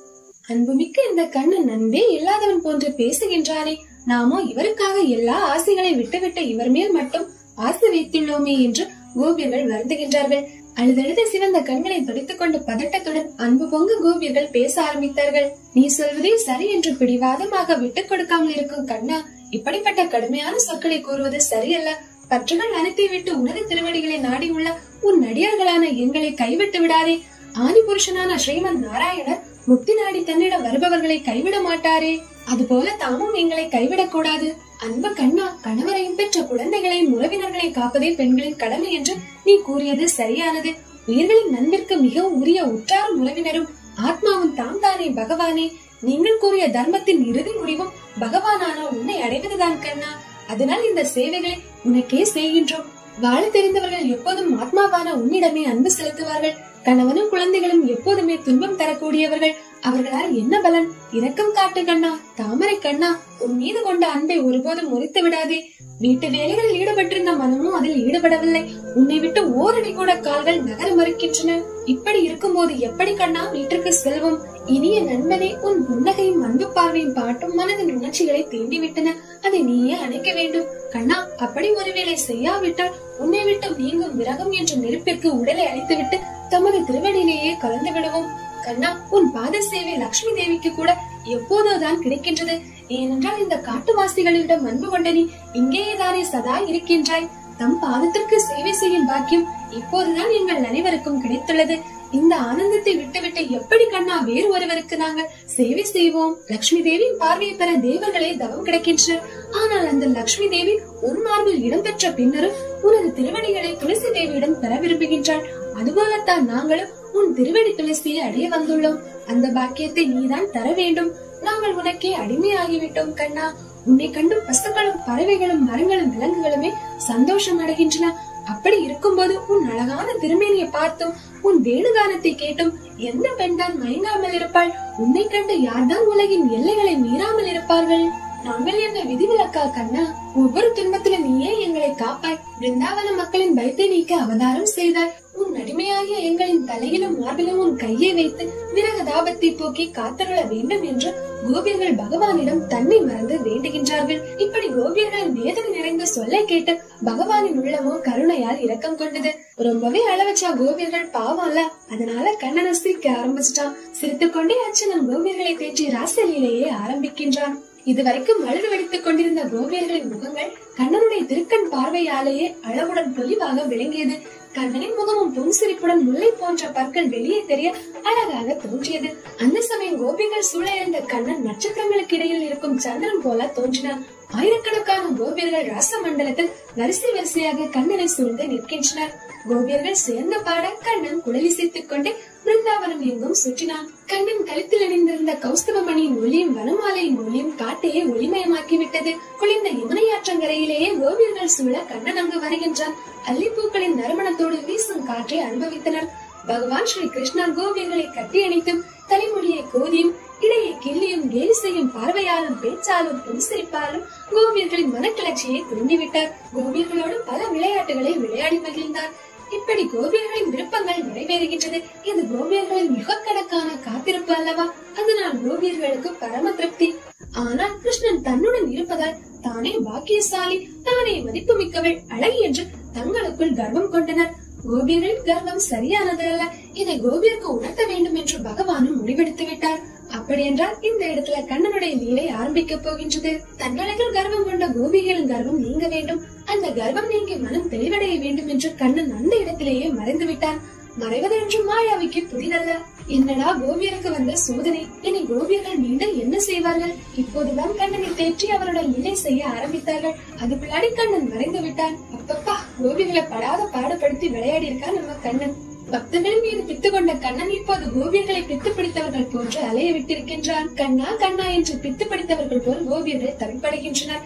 அன்புமிக்க இந்த கண்ணன் அன்பே இல்லாதவன் போன்று பேசுகின்றானே, நாமோ இவருக்காக எல்லா ஆசைகளை விட்டுவிட்டு இவர் மேல் மட்டும் ஆசை வைத்துள்ளோமே என்று கோபியர்கள் வருந்துகின்றார்கள். அழுதழுது சிவந்த கண்களை துடைத்துக் கொண்டு பதட்டத்துடன் அன்பு பொங்க கோபியர்கள் பேச ஆரம்பித்தார்கள். நீ சொல்வதே சரி என்று பிடிவாதமாக விட்டுக் கொடுக்காமல் இருக்கும் கண்ணா, இப்படிப்பட்ட கடுமையான சொற்களை கூறுவது சரியல்ல. பற்றுகள் அனைத்தை விட்டு உனது திருவடிகளை நாடி உள்ள உன் நடிகர்களான எங்களை கைவிட்டு விடாதே. ஆதி புருஷனான ஸ்ரீமன் நாராயணர் முக்தி நாடி தன்னிடம் வருபவர்களை கைவிட மாட்டாரே, அதுபோல தாமும் எங்களை கைவிடக் கூடாது. அன்பு கண்ணா, கணவரையும் பெற்ற குழந்தைகளையும் உறவினர்களை காப்பதே பெண்களின் கடமை என்று நீ கூறியது சரியானது. உயிர்களின் நன்பிற்கு மிகவும் உரிய உற்றாரும் உறவினரும் ஆத்மாவும் தாம் தானே பகவானே. நீங்கள் கூறிய தர்மத்தின் இறுதி முடிவும் பகவானான உன்னை அடைவதுதான் கண்ணா. அதனால் இந்த சேவைகளை உனக்கே செய்கின்றோம். வாழ தெரிந்தவர்கள் எப்போதும் ஆத்மாவான உன்னிடமே அன்பு செலுத்துவார்கள். கணவனும் குழந்தைகளும் எப்போதுமே துன்பம் தரக்கூடியவர்கள். அவர்களால் என்ன பலன்? இரக்கம் காட்டு கண்ணா, தாமரை கண்ணா, உன் மீது கொண்ட அன்பை ஒருபோதும் முறித்து விடாதே. வீட்டு வேலைகளில் ஈடுபட்டிருந்த மனமும் அதில் ஈடுபடவில்லை. உன்னை விட்டு ஓரடி கூட கால்கள் நகர மறுக்கின்றன. இப்படி இருக்கும்போது எப்படி கண்ணா வீட்டிற்கு செல்வோம்? இனிய நண்பனே, உன் புன்னகையும் அன்பு பார்வையும் பாட்டும் மனதின் உணர்ச்சிகளை தீண்டிவிட்டன. அதை நீயே அணைக்க வேண்டும் கண்ணா. அப்படி ஒருவேளை செய்யாவிட்டால் உன்னை விட்டு நீங்கும் விரகம் என்ற நெருப்பிற்கு உடலை அழைத்துவிட்டு தமது திருவடியிலேயே கலந்து விடுவோம் கண்ணா. உன் பாத சேவை லட்சுமி தேவிக்கு கூட எப்போதோதான் கிடைக்கின்றது. ஏனென்றால் இந்த காட்டுவாசிகளிடம் அன்பு கொண்ட நீ இங்கேயேதானே சதா இருக்கின்றாய். தம் பாதத்திற்கு சேவை செய்யும் பாக்கியம் இப்போதுதான் எங்கள் அனைவருக்கும் கிடைத்துள்ளது. இந்த ஆனந்தத்தை விட்டுவிட்டு எப்படி கண்ணா வேறு ஒருவருக்கு நாங்கள் சேவை செய்வோம்? லட்சுமி தேவியின் பார்வையை பெற தேவர்களே தவம் கிடைக்கின்றனர். ஆனால் அந்த லட்சுமி தேவி உன் மார்பில் இடம்பெற்ற பின்னரும் உனது திருவடிகளை துளசி தேவியிடம் பெற விரும்புகின்றாள். அதுபோலத்தான் நாங்களும் உன் திருவடி துளசியை அடைய வந்துள்ளோம். அந்த பாக்கியத்தை நீதான் தர வேண்டும். நாங்கள் உனக்கே அடிமையாகிவிட்டோம் கண்ணா. உன்னை கண்டு பசுக்களும் பறவைகளும் மரங்களும் விலங்குகளுமே சந்தோஷம் அடைகின்றன. அப்படி இருக்கும்போது உன் அழகான திருமேனியை பார்த்தும் உன் வேணுகானத்தை கேட்டும் எந்த பெண் தான் மயங்காமல் இருப்பாள்? உன்னை கண்டு யார்தான் உலகின் எல்லைகளை மீறாமல் இருப்பார்கள்? நாங்கள் என்ன விதிவிலக்கா கண்ணா? ஒவ்வொரு துன்பத்திலும் நீயே எங்களை காப்பாய். பிருந்தாவன மக்களின் பயத்தை நீக்க அவதாரம் செய்தாய். உன் அடிமையாகிய எங்களின் தலையிலும் மார்பிலும் உன் கையை வைத்து விரக தாபத்தை போக்கி காத்தருள வேண்டும் என்று கோபியர்கள் பகவானிடம் தன்னை மறந்து வேண்டுகின்றார்கள். இப்படி கோபியர்களின் வேதனை நிறைந்த சொல்லை கேட்டு பகவானின் உள்ளமோ கருணையால் இரக்கம் கொண்டது. ரொம்பவே அளவச்சா கோபியர்கள் பாவம் இல்ல. அதனால கண்ணனை சிரிக்க ஆரம்பிச்சிட்டான். சிரித்துக்கொண்டே அச்சனன் கோபியர்களை தேற்றி ராசலீலையே ஆரம்பிக்கின்றான். இதுவரைக்கும் அழுது வெடித்துக் கொண்டிருந்த கோபியர்களின் முகங்கள் கண்ணனுடைய திருக்கண் பார்வையாலேயே அளவுடன் பொலிவாக விளங்கியது. கண்ணனின் முகமும் புன்சிரிப்புடன் முல்லை போன்ற பற்கள் வெளியே தெரிய அழகாக தோன்றியது. அந்த சமயம் கோபிகள் சூழ இருந்த கண்ணன் நட்சத்திரங்களுக்கு இடையில் இருக்கும் சந்திரன் போல தோன்றினான். ஆயிரக்கணக்கான கோபியர்கள் ராச மண்டலத்தில் வரிசை வரிசையாக கண்ணனை சூழ்ந்து நிற்கின்றனர். கோபியர்கள் சேர்ந்து பாட கண்ணன் குழலிசைத்துக் கொண்டே பிருந்தாவனம் எங்கும் சுற்றினான். கண்ணன் கழுத்தில் அணிந்திருந்த கௌஸ்தவமணியின் ஒளியும் வனமாலையின் ஒளியும் காட்டையே ஒளிமயமாக்கிவிட்டது. குளிர்ந்த யமுனையாற்றங்கரையிலேயே கோபியர்கள் சூழ கண்ணன் அங்கு வருகின்றான். அல்லிப்பூக்களின் நறுமணத்தோடு வீசும் காற்றை அனுபவித்தனர். பகவான் ஸ்ரீ கிருஷ்ணர் கோபியர்களை கட்டி அணைத்தும் தலைமொழியை கோதியும் இடையே கிள்ளியும் கேலி செய்யும் பார்வையாலும் பேச்சாலும் புன்சிரிப்பாலும் கோபியர்களின் மனக்கிளர்ச்சியை தூண்டிவிட்டார். கோபியர்களோடு பல விளையாட்டுகளை விளையாடி மகிழ்ந்தார். இப்படி கோபியர்களின் விருப்பங்கள் நிறைவேறுகின்றது. இது கோபியர்களின் மிகக்கணக்கான காத்திருப்பு அல்லவா? அதனால் கோபியர்களுக்கு பரம திருப்தி. ஆனால் கிருஷ்ணன் தன்னுடன் இருப்பதால் தானே பாக்கியசாலி, தானே மதிப்பு மிக்கவள், அழகி என்று தங்களுக்குள் கர்வம் கொண்டனர். கோபியர்களின் கர்வம் சரியானது அல்ல. இதை கோபியருக்கு உணர்த்த வேண்டும் என்று பகவானும் முடிவெடுத்து விட்டார். அப்படி என்றால் இந்த இடத்துல கண்ணனுடைய லீலை ஆரம்பிக்க போகின்றது. தன்னழகில் கர்வம் கொண்ட கோபிகளின் கர்வம் நீங்க வேண்டும். அந்த கர்வம் நீங்கி மனம் தெளிவடைய வேண்டும் என்று கண்ணன் அந்த இடத்திலேயே மறைந்து விட்டான். மறைவது என்று மாயாவிக்கு புதிதல்ல. என்னடா கோபியருக்கு வந்த சோதனை! இனி கோபியர்கள் மீண்டும் என்ன செய்வார்கள்? இப்போதுதான் கண்ணனை தேற்றி அவருடன் லீலை செய்ய ஆரம்பித்தார்கள். அதுக்குள்ளாடி கண்ணன் மறைந்து விட்டான். அப்பப்பா, கோபிகளை படாத பாடுபடுத்தி விளையாடி இருக்கான் நம்ம கண்ணன். பக்தர்கள் மீது பித்து கொண்ட கண்ணன் இப்போது கோபியர்களை பித்து பிடித்தவர்கள் போன்று அலைய விட்டிருக்கின்றான். கண்ணா கண்ணா என்று பித்து பிடித்தவர்கள் போல் கோபியர்கள் தவிப்படுகின்றனர்.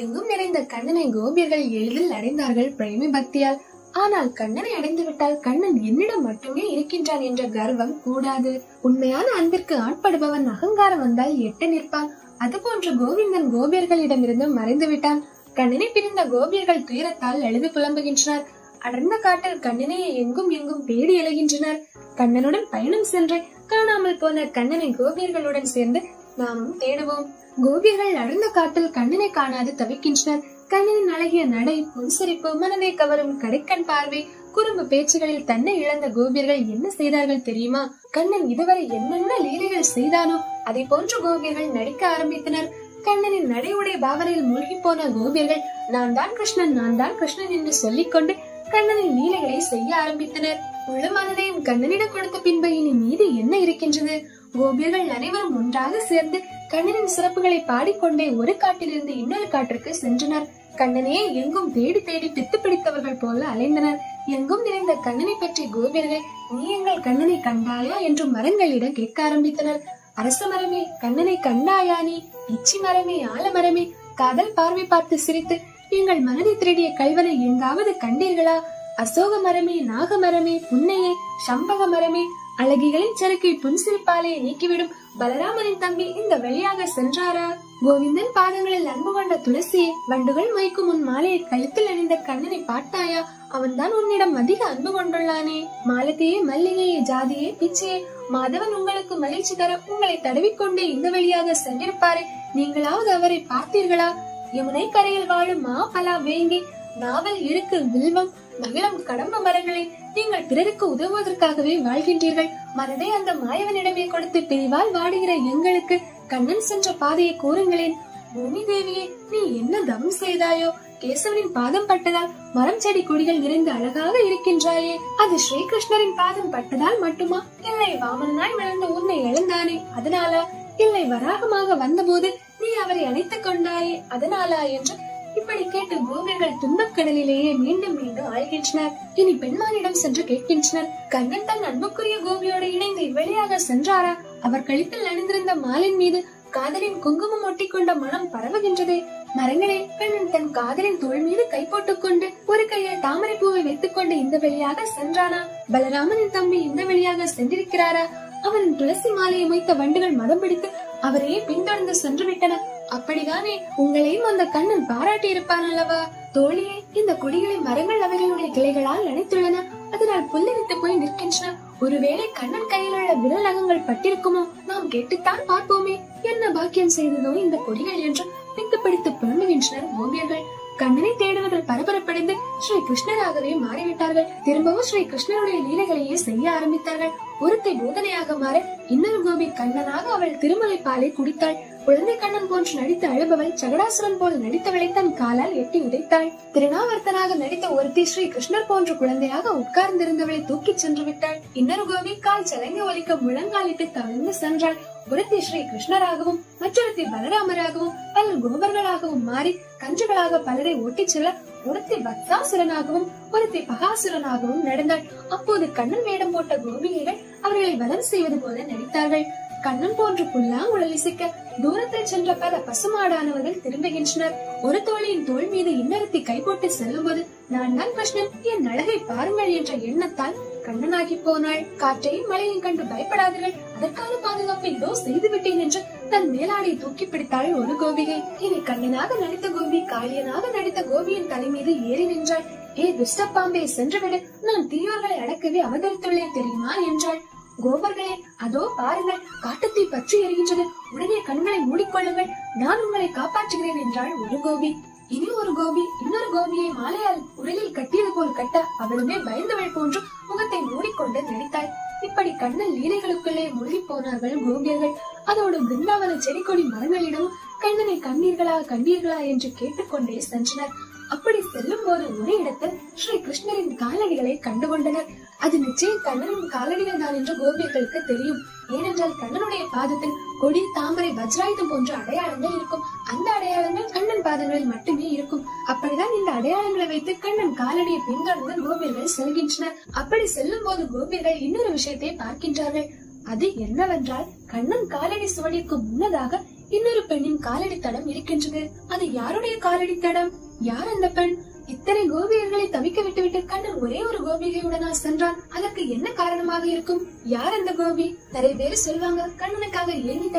எங்கும் நிறைந்த கண்ணனை கோபியர்கள் எளிதில் அடைந்தார்கள் பிரேமி பக்தியால். ஆனால் கண்ணனை அடைந்து விட்டால் கண்ணன் என்னிடம் மட்டுமே இருக்கின்றான் என்ற கர்வம் கூடாது. உண்மையான அன்பிற்கு ஆட்படுபவன் அகங்காரம் வந்தால் எட்ட நிற்பான். அதுபோன்று கோவிந்தன் கோபியர்களிடமிருந்து மறைந்து விட்டான். கண்ணனை பிரிந்த கோபியர்கள் துயரத்தால் எழுது புலம்புகின்றனர். அடர்ந்த காட்டில் கண்ணனை எங்கும் எங்கும் தேடி எழுகின்றனர். கண்ணனுடன் பயணம் சென்று காணாமல் போன கண்ணனை கோபியர்களுடன் சேர்ந்து நாமும் தேடுவோம். கோபியர்கள் அடர்ந்த காட்டில் கண்ணனை காணாது தவிக்கின்றனர். கண்ணனின் அழகிய நடை, புன்சிரிப்பு, மனதை கவரும் கடைக்கண் பார்வை, குறும்பு பேச்சுகளில் தன்னை இழந்த கோபியர்கள் என்ன செய்தார்கள் தெரியுமா? கண்ணன் இதுவரை என்னென்ன லீலைகள் செய்தானோ அதை போன்று கோபியர்கள் நடிக்க ஆரம்பித்தனர். கண்ணனின் நடை உடை பாவனையில் மூழ்கி போன கோபியர்கள் நான் தான் கிருஷ்ணன், நான் தான் கிருஷ்ணன் என்று சொல்லிக்கொண்டு கண்ணனின் லீலைகளை செய்ய ஆரம்பித்தனர். முழு மனதையும் கண்ணனிடம் கொடுத்த பின்பு இனி மீது என்ன இருக்கின்றது? கோபியர்கள் அனைவரும் ஒன்றாக சேர்ந்து கண்ணனின் சிறப்புகளை பாடிக்கொண்டே ஒரு காட்டிலிருந்து இன்னொரு காட்டிற்கு சென்றனர். கண்ணனே எங்கும் தேடி தேடி பித்து பிடித்தவர்கள் போல அலைந்தனர். எங்கும் நிறைந்த கண்ணனை பற்றி கோபியர்கள் நீ எங்கள் கண்ணனை கண்டாயா என்று மரங்களிடம் கேட்க ஆரம்பித்தனர். அரச மரமே கண்ணனை கண்டாயா நீ? இச்சி மரமே, ஆலமரமே, காதல் பார்வை பார்த்து சிரித்து எங்கள் மனதை திருடிய கல்வனை எங்காவது கண்டீர்களா? அசோக மரமே, நாகமரமே, புன்னையே, சம்பக மரமே, அழகிகளின் சறுக்கை புன்சிரிப்பாலே நீக்கிவிடும் பலராமனின் தம்பி இந்த வழியாக சென்றாரா? கோவிந்தன் பாதங்களில் அன்பு கொண்ட துளசியே, வண்டுகள் மயக்கும் உன் மாலையை கழுத்தில் அணிந்த கண்ணனை பார்த்தாயா? அவன்தான் உன்னிடம் அதிக அன்பு கொண்டுள்ளானே. மாலத்தையே, மல்லிகையே, ஜாதியே, பிச்சையே, மாதவன் உங்களுக்கு மகிழ்ச்சி தர உங்களை தடவிக்கொண்டே இந்த வழியாக சென்றிருப்பாரு. நீங்களாவது அவரை பார்த்தீர்களா? யமுனை கரையில் வாழும் மா, பலா, வேங்கி, நாவல், இருக்கு, வில்வம், மகிழம், கடம்ப மரங்களை நீங்கள் பிறருக்கு உதவுவதற்காகவே வாழ்கின்றீர்கள். மனதை அந்த மாயவனிடமே கொடுத்து பிரிவால் வாடுகிற எங்களுக்கு கண்ணன் சென்ற பாதையை கூறுங்களேன். பூமி தேவியே, நீ என்ன தவம் செய்தாயோ? கேசவனின் பாதம் பட்டதால் மரம் செடி கொடிகள் நிறைந்து அழகாக இருக்கின்றாயே, அது ஸ்ரீகிருஷ்ணரின் பாதம் பட்டதால் மட்டுமா? இல்லை வாமனாய் விழுந்து உன்னை எழுந்தானே அதனாலா? இல்லை வராகமாக வந்தபோது நீ அவரை அணைத்துக் கொண்டாயே அதனாலா? என்று இப்படி கேட்டு கோபியர்கள் துன்பக்கடலிலேயே மீண்டும் மீண்டும் ஆழ்கின்றனர். இனி பெண்மானிடம் சென்று கேட்கின்றனர். கண்ணன் தன் அன்புக்குரிய கோபியோடு இணைந்து இவ்வழியாக சென்றாரா? அவர் கழுத்தில் அணிந்திருந்த மாலின் மீது காதலின் குங்குமம் ஒட்டிக்கொண்ட மனம் பரவுகின்றதே. மரங்களே, கண்ணன் தன் காதலின் தோள் மீது கை போட்டுக் கொண்டு ஒரு கையில் தாமரை பூவை வைத்துக் கொண்டு இந்த வழியாக சென்றானா? பலராமனின் தம்பி இந்த வழியாக சென்றிருக்கிறாரா? அவரின் துளசி மாலையை மொய்த்த வண்டுகள் மதம் பிடித்து அவரையே பின்தொடர்ந்து சென்று விட்டன. அப்படிதானே உங்களையும் அந்த கண்ணன் பாராட்டி இருப்பான் அல்லவா? தோழியே, இந்த கொடிகளை மரங்கள் அவைகளுடைய கிளைகளால் அணைத்துள்ளன. அதனால் புல்லரித்து போய் நிற்கின்றன. ஒருவேளை கண்ணன் கையில் உள்ள விரல் நகங்கள் பட்டிருக்குமோ? நாம் கேட்டுத்தான் பார்ப்போமே. என்ன பாக்கியம் செய்ததோ இந்த கொடிகள் என்று பித்து பிடித்து புலம்புகின்றனர் கோபியர்கள். கண்ணனை தேடுவதில் பரபரப்படைந்து ஸ்ரீ கிருஷ்ணராகவே மாறிவிட்டார்கள். திரும்பவும் ஸ்ரீ கிருஷ்ணனுடைய லீலைகளையே செய்ய ஆரம்பித்தார்கள். ஒருத்தை போதனையாக மாற இன்னொரு கோபி கண்ணனாக அவள் திருமலை பாலை குடித்தாள். குழந்தை கண்ணன் போன்று நடித்து அழுபவள் சகடாசுரன் போல் நடித்தவளை தன் காலால் எட்டி உதைத்தாள். திருநாவர்த்தனாக நடித்த ஒருத்தி ஸ்ரீ கிருஷ்ணர் போன்ற குழந்தையாக உட்கார்ந்திருந்தவளை தூக்கி சென்று விட்டாள். இன்னொரு கோபி கால் சலங்கி ஒலிக்க முழங்காலிட்டு தவிர்ந்து சென்றாள். ஒருத்தி ஸ்ரீ கிருஷ்ணராகவும் மற்றொருத்தி பலராமராகவும் பல கோபர்களாகவும் மாறி கன்றுகளாக பலரை ஓட்டிச் செல்ல ஒருத்தி பக்தாசுரனாகவும் ஒருத்தி பகாசுரனாகவும் நடந்தாள். அப்போது கண்ணன் வேடம் போட்ட கோபிகைகள் அவர்களை வலம் செய்வது போல நடித்தார்கள். கண்ணன் போன்று புல்லாங்குழல் இசைக்க தூரத்தில் சென்ற பல பசுமாடானவர்கள் திரும்புகின்றனர். ஒரு தோழியின் தோள் மீது இன்னொருத்தி கைப்போட்டு செல்லும் போது நான் தான் கிருஷ்ணன், என் அழகை பாருங்கள் என்ற எண்ணத்தால் கண்ணனாகி போனாள். காற்றையும் மழையும் கண்டு பயப்படாதீர்கள், அதற்கான பாதுகாப்பை இதோ செய்து விட்டேன் என்று தன் மேலாடை தூக்கி பிடித்தாள் ஒரு கோபிகை. இனி கண்ணனாக நடித்த கோபி காளியனாக நடித்த கோபியின் தலை மீது ஏறி நின்றாள். ஏ துஷ்ட பாம்பே, சென்றுவிடு, நான் தீயோர்களை அடக்கவே அவதரித்துள்ளேன் தெரியுமா என்றாள். கோபர்களே, அதோ பாருங்கள், காட்டுத்தீ பற்றி எரிகின்றது, உடனே கண்களை மூடிக்கொள்ளுங்கள், நான் உங்களை காப்பாற்றுகிறேன் என்றாள் ஒரு கோபி. இனி ஒரு கோபி இன்னொரு கோபியை மாலையால் உடலில் கட்டியது போல் கட்ட அவளுமே பயந்தவள் போன்று முகத்தை மூடிக்கொண்டு நடித்தாள். இப்படி கண்ணன் லீலைகளுக்குள்ளே மூழ்கி போனார்கள் கோபியர்கள். அதோடு பிருந்தாவன செடி கொடி மரங்களிடம் கண்ணனை கண்டீர்களா கண்டீர்களா என்று கேட்டுக்கொண்டே சென்றனர். அப்படி செல்லும் போது ஒரு இடத்தில் ஸ்ரீ கிருஷ்ணரின் காலடிகளை கண்டுகொண்டனர். அது நிச்சயம் கண்ணனின் காலடிகள் தான் என்று கோபியர்களுக்கு தெரியும். ஏனென்றால் கண்ணனுடைய பாதத்தில் கொடி, தாமரை, வஜ்ராயுதம் போன்ற அடையாளங்கள் இருக்கும். அந்த அடையாளங்கள் கண்ணன் பாதங்களில் மட்டுமே இருக்கும். அப்படிதான் இந்த அடையாளங்களை வைத்து கண்ணன் காலடியை பின்தொடர்ந்து கோபியர்கள் செல்கின்றனர். அப்படி செல்லும் போது கோபியர்கள் இன்னொரு விஷயத்தை பார்க்கின்றார்கள். அது என்னவென்றால், கண்ணன் காலடி சுவடிக்கு முன்னதாக இன்னொரு பெண்ணின் காலடி தடம் இருக்கின்றது. அது யாருடைய காலடி தடம்? யார் அந்த பெண்? இத்தனை கோபியர்களை தவிக்க விட்டுவிட்டு கண்ணன் ஒரே ஒரு கோபிகையுடனா சென்றான். அதற்கு என்ன காரணமாக இருக்கும்? யார் அந்த கோபி? நிறைய பேர் சொல்வாங்க, கண்ணனுக்காக ஏங்கி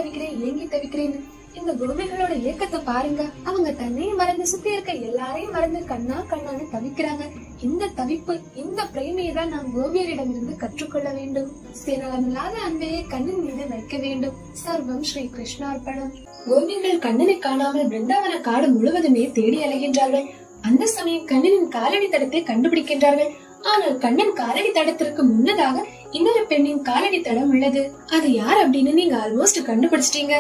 தவிக்கிறேன் இந்த கோபிகளோட ஏக்கத்தை பாருங்க. அவங்க தன்னையும் மறந்து சுத்தி இருக்க எல்லாரையும் மறந்து கண்ணா கண்ணான்னு தவிக்கிறாங்க. இந்த தவிப்பு, இந்த பிரேமையை தான் நாம் கோபியரிடம் இருந்து கற்றுக்கொள்ள வேண்டும். சுயநலமில்லாத அன்பையே கண்ணன் மீது வைக்க வேண்டும். சர்வம் ஸ்ரீ கிருஷ்ணார்ப்பணம். கோபியர்கள் கண்ணனை காணாமல் பிருந்தாவன காடு முழுவதுமே தேடி அலைகின்றார்கள். அந்த சமயம் கண்ணனின் காலடி தடத்தை கண்டுபிடிக்கின்றார்கள். ஆனால் கண்ணன் காலடி தடத்திற்கு முன்னதாக இன்னொரு பெண்ணின் காலடி தடம் உள்ளது. அது யார் அப்படின்னு நீங்க ஆல்மோஸ்ட் கண்டுபிடிச்சிட்டீங்க.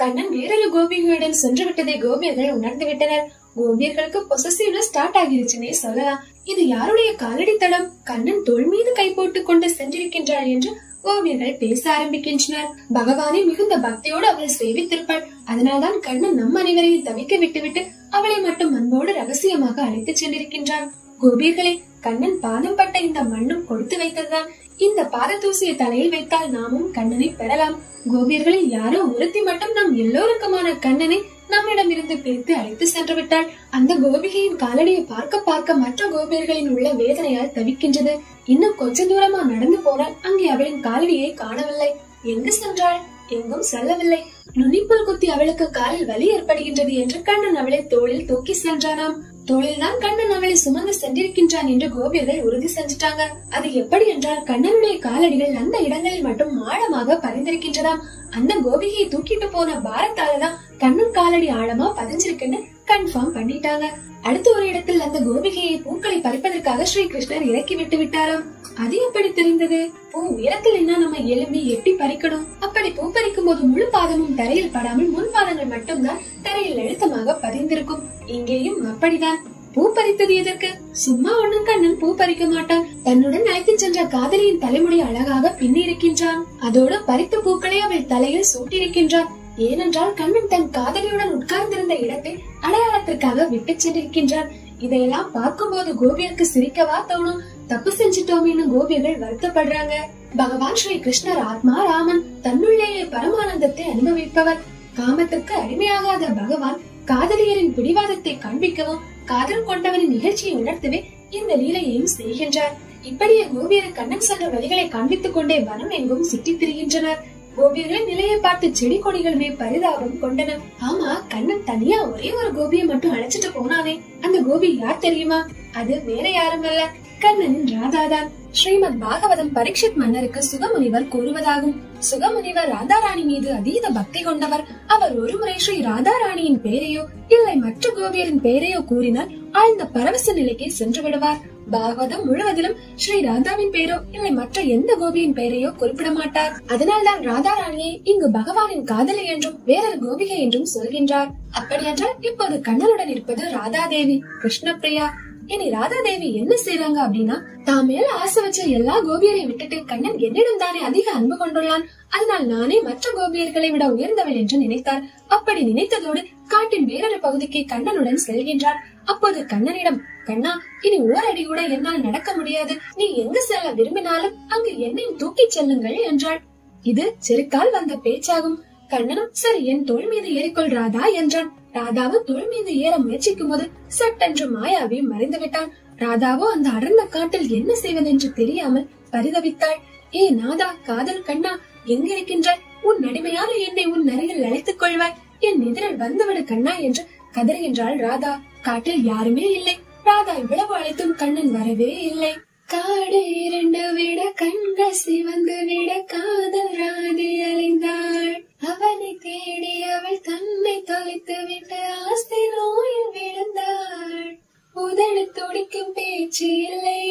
கண்ணன் வேறொரு கோபிகளுடன் சென்று விட்டதை கோபியர்கள் உணர்ந்து விட்டனர். கோபியர்களுக்கு பொசசிவ்னஸ் ஸ்டார்ட் ஆகிருச்சுன்னே சொல்லலாம். இது யாருடைய காலடி தடம்? கண்ணன் தோள் மீது கை போட்டுக் கொண்டு சென்றிருக்கின்றார் என்று கோபியர்கள் பேச ஆரம்பிக்கின்றனர். பகவானை மிகுந்த பக்தியோடு அவள் சேவித்திருப்பாள். அதனால்தான் கண்ணன் நம் அனைவரையும் தவிக்க விட்டுவிட்டு அவளை மட்டும் அன்போடு ரகசியமாக அழைத்து சென்றிருக்கின்றான். கோபியர்களே, கண்ணன் பாதம் பட்ட இந்த மண்ணும் கொடுத்து வைத்ததுதான். இந்த பாத தூசியை தலையில் வைத்தால் நாமும் கண்ணனை பெறலாம். கோபியர்களில் யாரோ ஒருத்தி மட்டும் நம் எல்லோருக்குமான கண்ணனை நம்மிடம் இருந்து பிரித்து அழைத்து சென்று விட்டாள். அந்த கோபிகையின் காலடியை பார்க்க பார்க்க மற்ற கோபியர்களின் உள்ள வேதனையால் தவிக்கின்றது. இன்னும் கொஞ்ச தூரமா நடந்து போனால் அங்கே அவளின் காலடியை காணவில்லை. எங்கு சென்றாள்? எங்கும் செல்லவில்லை. நுனிப்புல் குத்தி அவளுக்கு காலில் வலி ஏற்படுகின்றது என்று கண்ணன் அவளை தோளில் தூக்கி சென்றானாம். தோளில் தான் கண்ணன் அவளை சுமந்து சென்றிருக்கின்றான் என்று கோபியர்கள் உறுதி செஞ்சிட்டாங்க. அது எப்படி என்றால் கண்ணனுடைய காலடிகள் அந்த இடங்களில் மட்டும் ஆழமாக பதிந்திருக்கின்றதாம். அந்த கோபிகையை தூக்கிட்டு போன பாரத்தாலதான் கண்ணன் காலடி ஆழமா பதிஞ்சிருக்குன்னு கன்ஃபார்ம் பண்ணிட்டாங்க. அடுத்த ஒரு இடத்தில் அந்த கோபிகையை பூக்களை பறிப்பதற்காக ஸ்ரீ கிருஷ்ணர் இறக்கி விட்டு விட்டாராம். அது எப்படி தெரிந்தது? பூ உயரத்தில் என்ன நம்ம எலும்பி எட்டி பறிக்கணும். அப்படி பூ பறிக்கும் போது முழு பாதமும் தரையில் படாமல் முன் பாதங்கள் மட்டும்தான் தரையில் அழுத்தமாக பதிந்திருக்கும். இங்கேயும் அப்படிதான். பூ பறித்தது எதற்கு? சும்மா ஒண்ணும் கண்ணன் பூ பறிக்க மாட்டான். தன்னுடன் அழைத்து சென்ற காதலியின் தலைமுடி அழகாக பின்னி இருக்கின்றான். அதோடு பறித்த பூக்களை அவள் தலையில் சூட்டியிருக்கின்றான். ஏனென்றால் கண்ணன் தன் காதலியுடன் உட்கார்ந்திருந்த இடத்தை அடையாளத்திற்காக விட்டு சென்றிருக்கின்றான். இதையெல்லாம் பார்க்கும் போது கோபியருக்கு சிரிக்கவா தோணும். தப்பு செஞ்சிட்டோமேனு கோபியர்கள் வருத்தப்படுறாங்க. பகவான் ஸ்ரீ கிருஷ்ணர் ஆத்மா ராமன், தன்னுள்ளேயே பரமானந்தத்தை அனுபவிப்பவர். காமத்திற்கு அடிமையாகாத பகவான் காதலியரின் பிடிவாதத்தை காண்பிக்கவும் காதல் கொண்டவனின் நிகழ்ச்சியை உணர்த்தவே இந்த லீலையையும் செய்கின்றார். இப்படியே கோபியர் கண்ணன் சென்ற வழிகளை காண்பித்துக் கொண்டே வனம் எங்கும் சுற்றித் திரிகின்றனர். கோபியர்களின் நிலையை பார்த்து செடி கொடிகளுமே பரிதாபம் கொண்டன. ஆமா, கண்ணன் தனியா ஒரே ஒரு கோபியை மட்டும் அழைச்சிட்டு போனானே, அந்த கோபி யார் தெரியுமா? அது வேற யாரும் அல்ல, கண்ணனின் ராதாதான். ஸ்ரீமத் பாகவதம் பரீட்சித் மன்னருக்கு சுகமுனிவர் கூறுவதாகும். சுகமுனிவர் ராதாராணி மீது அதீத பக்தி கொண்டவர். அவர் ஒருமுறை ஸ்ரீ ராதாராணியின் பெயரையோ இல்லை மற்ற கோபியரின் பெயரையோ கூறினால் ஆழ்ந்த பரவச நிலைக்கு சென்று விடுவார். பாகவதம் முழுவதிலும் ஸ்ரீ ராதாவின் பெயரோ இல்லை மற்ற எந்த கோபியின் பெயரையோ குறிப்பிட மாட்டார். அதனால்தான் ராதாராணியை இங்கு பகவானின் காதலி என்றும் வேறொரு கோபிகை என்றும் சொல்கின்றார். அப்படியென்றால் இப்போது கண்ணனுடன் இருப்பது ராதாதேவி, கிருஷ்ணபிரியா. இனி ராதாதேவி என்ன செய்றாங்க அப்படின்னா, தான் மேல ஆசை வச்ச எல்லா கோபியரை விட்டுட்டு கண்ணன் என்னிடம் தானே அதிக அன்பு கொண்டுள்ளான், அதனால் நானே மற்ற கோபியர்களை விட உயர்ந்தவள் என்று நினைத்தார். அப்படி நினைத்ததோடு காட்டின் வேறொரு பகுதிக்கு கண்ணனுடன் செல்கின்றார். அப்போது கண்ணனிடம், கண்ணா, இனி ஓரடி கூட என்னால் நடக்க முடியாது. நீ எங்கு செல்ல விரும்பினாலும் அங்கு என்னையும் தூக்கி செல்லுங்கள் என்றாள். இது செருக்கால் வந்த பேச்சாகும். கண்ணனும் சரி என் தோள் மீது ஏறிக்கொள் ராதா என்றான். ராதாவும் தோள் மீது ஏற முயற்சிக்கும் போது சட்டென்று மாயாவி மறைந்து விட்டான். ராதாவோ அந்த அடர்ந்த காட்டில் என்ன செய்வதென்று தெரியாமல் பரிதவித்தாள். ஏ நாதா, காதல் கண்ணா, எங்க இருக்கின்றாய்? உன் அடிமையான என்னை உன் அருகில் அழைத்துக் கொள்வாய், என் எதிரில் வந்துவிடு கண்ணா என்று கதறுகின்றாள் ராதா. காட்டில் யாருமே இல்லை. ராதா இவ்வளவு அழைத்தும் கண்ணன் வரவே இல்லை. காடு இரண்டு விட கண்கள் சிவந்து விட காதல் ராதை அலைந்தாள். அவனை தேடி அவள் தன்னை தொலைத்து விட்டு ஆஸ்தி நோயில் விழுந்தாள். உதடு துடிக்கும் பேச்சு இல்லை,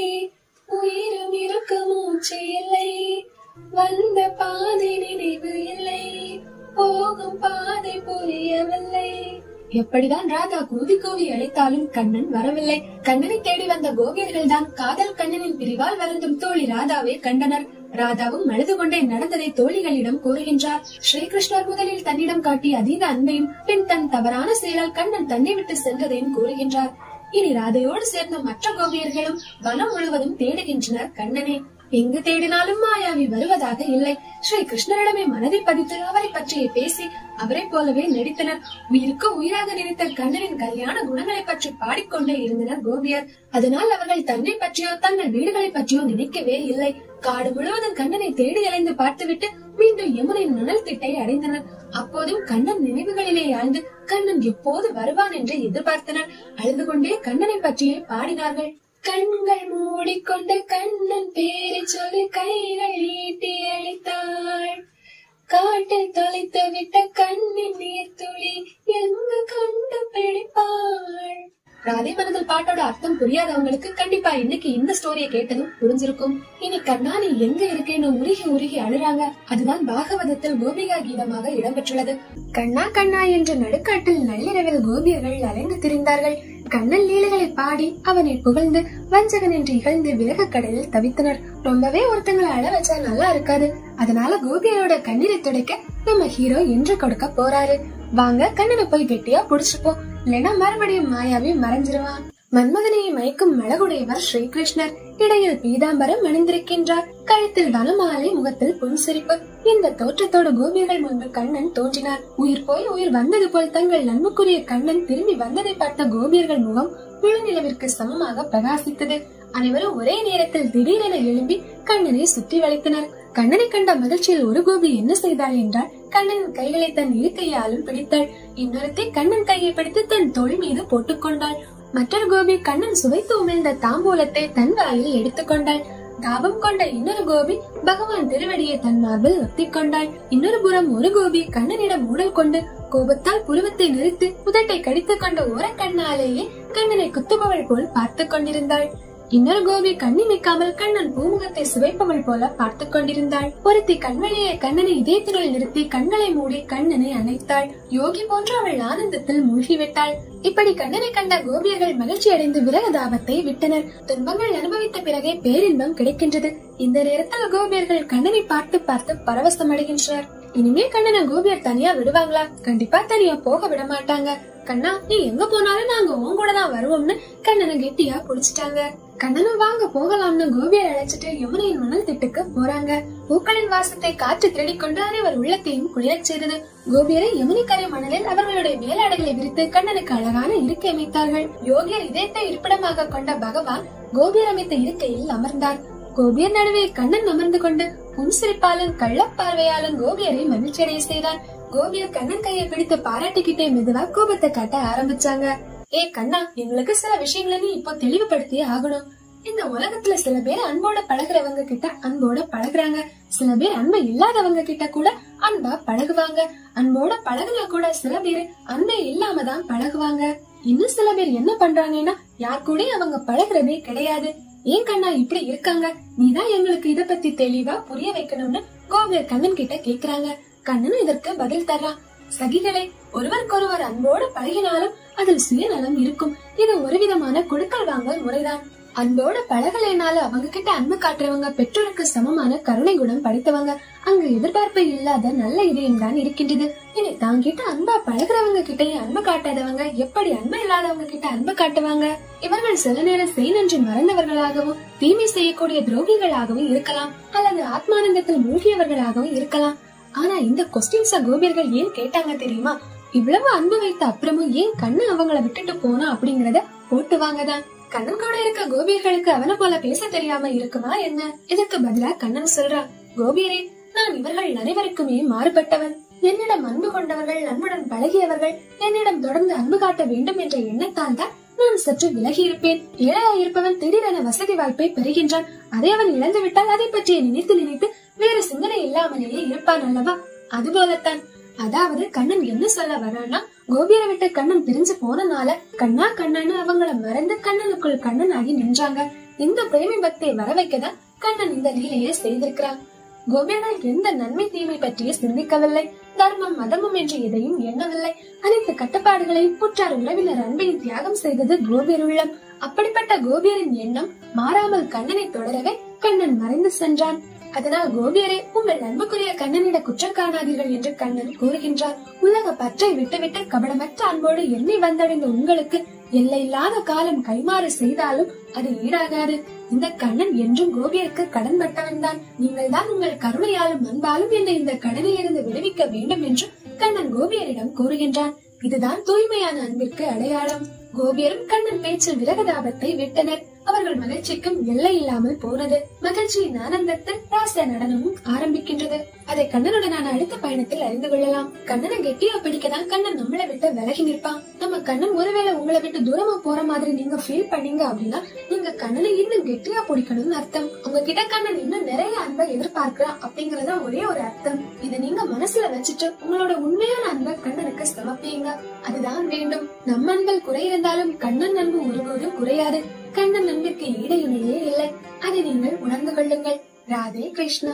உயிரும் இருக்க மூச்சு இல்லை, வந்த பாதை நினைவு இல்லை, போகும் பாதை புரியவில்லை. எப்படிதான் ராதா கூவி கூவி அழைத்தாலும் கண்ணன் வரவில்லை. கண்ணனை தேடி வந்த கோபியர்கள் தான் காதல் கண்ணனின் பிரிவால் வருந்தும் தோழி ராதாவை கண்டனர். ராதாவும் அழுது கொண்டே நடந்ததை தோழிகளிடம் கூறுகின்றார். ஸ்ரீகிருஷ்ணர் முதலில் தன்னிடம் காட்டிய அதீத அன்பையும் பின் தன் தவறான செயலால் கண்ணன் தன்னை விட்டு சென்றதையும் கூறுகின்றார். இனி ராதையோடு சேர்ந்த மற்ற கோபியர்களும் வனம் முழுவதும் தேடுகின்றனர் கண்ணனை. எங்கு தேடினாலும் மாயாவி வருவதாக இல்லை. ஸ்ரீ கிருஷ்ணரிடமே மனதை பதித்து அவரை பற்றியே பேசி அவரை போலவே நடித்தனர். உயிருக்கு உயிராக நினைத்த கண்ணனின் கல்யாண குணங்களை பற்றி பாடிக்கொண்டே இருந்தனர் கோபியர். அதனால் அவர்கள் தன்னை பற்றியோ தங்கள் வீடுகளை பற்றியோ நினைக்கவே இல்லை. காடு முழுவதும் கண்ணனை தேடி அலைந்து பார்த்துவிட்டு மீண்டும் யமுனை மணல் திட்டை அடைந்தனர். அப்போதும் கண்ணன் நினைவுகளிலே ஆழ்ந்து கண்ணன் எப்போது வருவான் என்று எதிர்பார்த்தனர். அழுது கொண்டே கண்ணனை பற்றியே பாடினார்கள். கண்கள் மூடிக்கொண்டு கண்ணன் பேரை சொல்லி கைகள் ஈட்டி அளித்தாள். காட்டில் தொலைத்து விட்ட கண்ணின் நீர்த்துளி எங்கு கண்டு பிடிப்பாள். ராதே மனதில் பாட்டோட அர்த்தம் புரியாதவங்களுக்கு கண்டிப்பா இன்னைக்கு இந்த ஸ்டோரியை கேட்டதும் புரிஞ்சிருக்கும். இனி கண்ணா நீ எங்க இருக்கேன்னு உருகி உருகி அழுறாங்க. அதுதான் பாகவதத்தில் கோபிகா கீதமாக இடம்பெற்றுள்ளது. கண்ணா கண்ணா என்ற நடுக்காட்டில் நள்ளிரவில் கோபியர்கள் அலைந்து திரிந்தார்கள். கண்ணன் லீலைகளை பாடி அவனை புகழ்ந்து வஞ்சகன் என்று இகழ்ந்து விலக கடலில் தவித்தனர். ரொம்பவே ஒருத்தங்களை அழ வச்சா நல்லா இருக்காது. அதனால கோபியரோட கண்ணீரை துடைக்க நம்ம ஹீரோ என்று கொடுக்க போறாரு. வாங்க கண்ணனை போய் கெட்டியா புடிச்சுப்போம், இல்லைன்னா மறுபடியும் மாயாவி மறைஞ்சிருவான். மன்மதனையை மயக்கும் அழகுடையவர் ஸ்ரீகிருஷ்ணர். இடையில் பீதாம்பரம் அணிந்திருக்கின்றார். கழுத்தில் வனமாலை, முகத்தில் புன்சிரிப்பு. இந்த தோற்றத்தோடு கோபியர்கள் முன்பு கண்ணன் தோன்றினார். உயிர் போய் உயிர் வந்தது போல் தங்கள் நன்மைக்குரிய கண்ணன் திரும்பி வந்ததை பார்த்த கோபியர்கள் முகம் முழு நிலவிற்கு சமமாக பிரகாசித்தது. அனைவரும் ஒரே நேரத்தில் திடீரென எழும்பி கண்ணனை சுற்றி வளைத்தனர். கண்ணனை கண்ட மகிழ்ச்சியில் ஒரு கோபி என்ன செய்தாள் என்றால் கண்ணனின் கைகளை தன் இரு கையாலும் பிடித்தாள். இன்னொருத்தை கண்ணன் கையை பிடித்து தன் தோள் மீது போட்டுக் கொண்டாள். மற்றொரு கோபி கண்ணன் சுவைத்து உமிழ்ந்த தாம்பூலத்தை தன் வாயில் எடுத்துக்கொண்டாள். தாபம் கொண்ட இன்னொரு கோபி பகவான் திருவடியை தன் மார்பில் ஒத்திக் கொண்டாள். இன்னொரு புறம் ஒரு கோபி கண்ணனிடம் ஊடல் கொண்டு கோபத்தால் புருவத்தை நிறுத்தி உதட்டை கடித்துக் கொண்ட ஓரக்கண்ணாலேயே கண்ணனை குத்துபவள் போல் பார்த்து கொண்டிருந்தாள். இன்னொரு கோபி கண்ணிமைக்காமல் கண்ணன் பூமுகத்தை சுவைப்பவள் போல பார்த்து கொண்டிருந்தாள். ஒருத்தி கண்வழியே கண்ணனை இதயத்தினுள் நிறுத்தி கண்களை மூடி கண்ணனை அணைத்தாள். யோகி போன்ற அவள் ஆனந்தத்தில் மூழ்கிவிட்டாள். இப்படி கண்ணனை கண்ட கோபியர்கள் மகிழ்ச்சி அடைந்து விரகதாபத்தை விட்டனர். துன்பங்கள் அனுபவித்த பிறகே பேரின்பம் கிடைக்கின்றது. இந்த நேரத்தில் கோபியர்கள் கண்ணனை பார்த்து பார்த்து பரவசம் அடைகின்றனர். இனிமே கண்ணனை கோபியர் தனியா விடுவாங்களா? கண்டிப்பா தனியா போக விட மாட்டாங்க. கண்ணா நீ எங்க போனாலும் நாங்க உன் கூட தான் வருவோம்னு கண்ணனை கெட்டியா புடிச்சிட்டாங்க. கண்ணனும் வாங்க போகலாம்னு கோபியர் அழைச்சிட்டு யமுனையின் மணல் திட்டுக்கு போறாங்க. பூக்களின் வாசத்தை காற்று திருடிக்கொண்டு அனைவர் உள்ளத்தையும் குளிரச் செய்தது. கோபியரை யமுனை கரை மணலில் அவர்களுடைய மேலாடைகளை விரித்து கண்ணனுக்கு அழகான இருக்கை அமைத்தார்கள். யோகியர் இதயத்தை இருப்பிடமாக கொண்ட பகவான் கோபியர் அமைத்த இருக்கையில் அமர்ந்தார். கோபியர் நடுவே கண்ணன் அமர்ந்து கொண்டு புன்சிரிப்பாலும் கள்ளப்பார்வையாலும் கோபியரை மகிழ்ச்சியடைய செய்தான். கோபியர் கண்ணன் கையை பிடித்து பாராட்டிக்கிட்டே மெதுவா கோபத்தை காட்ட ஆரம்பிச்சாங்க. ஏ கண்ணா, எங்களுக்கு சில விஷயங்களை நீ இப்போ தெளிவுபடுத்தியே ஆகணும். இந்த உலகத்துல சில பேர் அன்போட பழகுறவங்க கிட்ட அன்போட பழகுறாங்க. சில பேர் அன்பு இல்லாதவங்க கிட்ட கூட அன்பா பழகுவாங்க. அன்போட பழகுனா கூட சில பேர் அன்பே இல்லாம தான் பழகுவாங்க. இன்னும் சில பேர் என்ன பண்றாங்கன்னா யார் கூட அவங்க பழகுறதே கிடையாது. ஏன் கண்ணா இப்படி இருக்காங்க? நீதான் எங்களுக்கு இத பத்தி தெளிவா புரிய வைக்கணும்னு கோபியர் கண்ணன் கிட்ட கேக்குறாங்க. கண்ணனும் இதற்கு பதில் தர்றான். சகிகளே, ஒருவருக்கொருவர் அன்போடு பழகினாலும் அதில் சுயநலம் இருக்கும். இது ஒரு விதமான கொடுக்கல் வாங்கல் முறைதான். அன்போட பழகலைனாலும் அவங்க கிட்ட அன்பு காட்டுறவங்க பெற்றோருக்கு சமமான கருணை குணம் படைத்தவங்க. அங்கு எதிர்பார்ப்பு இல்லாத நல்ல இதயம் தான் இருக்கின்றது. இனி தாங்கிட்ட அன்பா பழகுறவங்க கிட்டயே அன்பு காட்டாதவங்க எப்படி அன்பு இல்லாதவங்க கிட்ட அன்பு காட்டுவாங்க? இவர்கள் சில நேரம் செய் நன்றி மறந்தவர்களாகவும் தீமை செய்யக்கூடிய துரோகிகளாகவும் இருக்கலாம், அல்லது ஆத்மானந்தத்தில் மூழ்கியவர்களாகவும் இருக்கலாம். ஆனா இந்த கொஸ்டின்ஸ கோபியர்கள் ஏன் கேட்டாங்க தெரியுமா? இவ்வளவு அன்பு வைத்த அப்புறமும் ஏன் கண்ணன் அவங்கள விட்டுட்டு போனா அப்படிங்கறத போட்டுவாங்கதான். கண்ணன் கூட இருக்க கோபியர்களுக்கு அவனை போல பேச தெரியாம இருக்குமா என்ன? இதற்கு பதிலா கண்ணன் சொல்றான், கோபியரே, நான் இவர்கள் அனைவருக்குமே மாறுபட்டவன். என்னிடம் அன்பு கொண்டவர்கள், அன்புடன் பழகியவர்கள் என்னிடம் தொடர்ந்து அன்பு காட்ட வேண்டும் என்ற எண்ணத்தால் தான் நான் சற்று விலகி இருப்பேன். ஏழையா இருப்பவன் திடீரென வசதி வாய்ப்பை பெறுகின்றான். அதை அவன் இழந்து விட்டால் அதை பற்றிய நினைத்து நினைத்து வேறு சிந்தனை இல்லாமலேயே இருப்பான் அல்லவா? அதுபோலத்தான். அதாவது கண்ணன் என்ன சொல்ல வரான்னா, கோபியரை விட்டு கண்ணன் பிரிஞ்சு போனனால கண்ணா கண்ணன்னு அவங்கள மறந்து கண்ணனுக்குள் கண்ணன் ஆகி நின்றாங்க. இந்த பிரேமி பக்தியை வர வைக்கதான் கண்ணன் இந்த லீலையை செய்திருக்கிறான். கோபியர்கள் எந்த நன்மை தீமை பற்றிய சிந்திக்கவில்லை. தர்மம் மதமும் என்று எதையும் எண்ணவில்லை. அனைத்து கட்டுப்பாடுகளையும் புற்றார் உறவினர் அன்பையும் தியாகம் செய்தது கோபியர் உள்ளம். அப்படிப்பட்ட கோபியரின் எண்ணம் மாறாமல் கண்ணனை தொடரவே கண்ணன் மறைந்து சென்றான். அதனால் கோபியரே, உங்கள் அன்புக்குரிய கண்ணனிட குற்றம் காணாதீர்கள் என்று கண்ணன் கூறுகின்றார். உலக பற்றை விட்டுவிட்டு கபடமற்ற அன்போடு என்னை வந்தடைந்த உங்களுக்கு எல்லையில்லாத காலம் கைமாறு செய்தாலும் அது ஈடாகாது. இந்த கண்ணன் என்றும் கோபியருக்கு கடன்பட்டவன் தான். நீங்கள் தான் உங்கள் கருணையாலும் அன்பாலும் என்னை இந்த கடனில் இருந்து விடுவிக்க வேண்டும் என்று கண்ணன் கோபியரிடம் கூறுகின்றான். இதுதான் தூய்மையான அன்பிற்கு அடையாளம். கோபியரும் கண்ணன் பேச்சில் விரகதாபத்தை விட்டனர். அவர்கள் மகிழ்ச்சிக்கும் எல்லை இல்லாமல் போனது. மகிழ்ச்சியின் ஆனந்தத்தில் ராச நடனமும் ஆரம்பிக்கின்றது. அதை கண்ணனுடனான அடுத்த பயணத்தில் அறிந்து கொள்ளலாம். கண்ணனை கெட்டியா பிடிக்கதான் கண்ணன் நம்மளை விட்டு விலகி நிற்பான். நம்ம கண்ணன் ஒருவேளை உங்களை விட்டு தூரமா போற மாதிரி நீங்க ஃபீல் பண்ணீங்க அப்படின்னா நீங்க கண்ணனை இன்னும் கெட்டியா பிடிக்கணும்னு அர்த்தம். உங்ககிட்ட கண்ணன் இன்னும் நிறைய அன்பை எதிர்பார்க்கிறான் அப்படிங்கறதா ஒரே ஒரு அர்த்தம். இதை நீங்க மனசுல வச்சுட்டு உங்களோட உண்மையான அன்பை கண்ணனுக்கு சமர்ப்பீங்க. அதுதான் வேண்டும். நம்ம அன்பில் குறை இருந்தாலும் கண்ணன் அன்பு ஒருபோதும் குறையாது. கண்ணன் அன்பிற்கு ஈடு இணையே இல்லை. அதை நீங்கள் உணர்ந்து கொள்ளுங்கள். ராதே கிருஷ்ணா.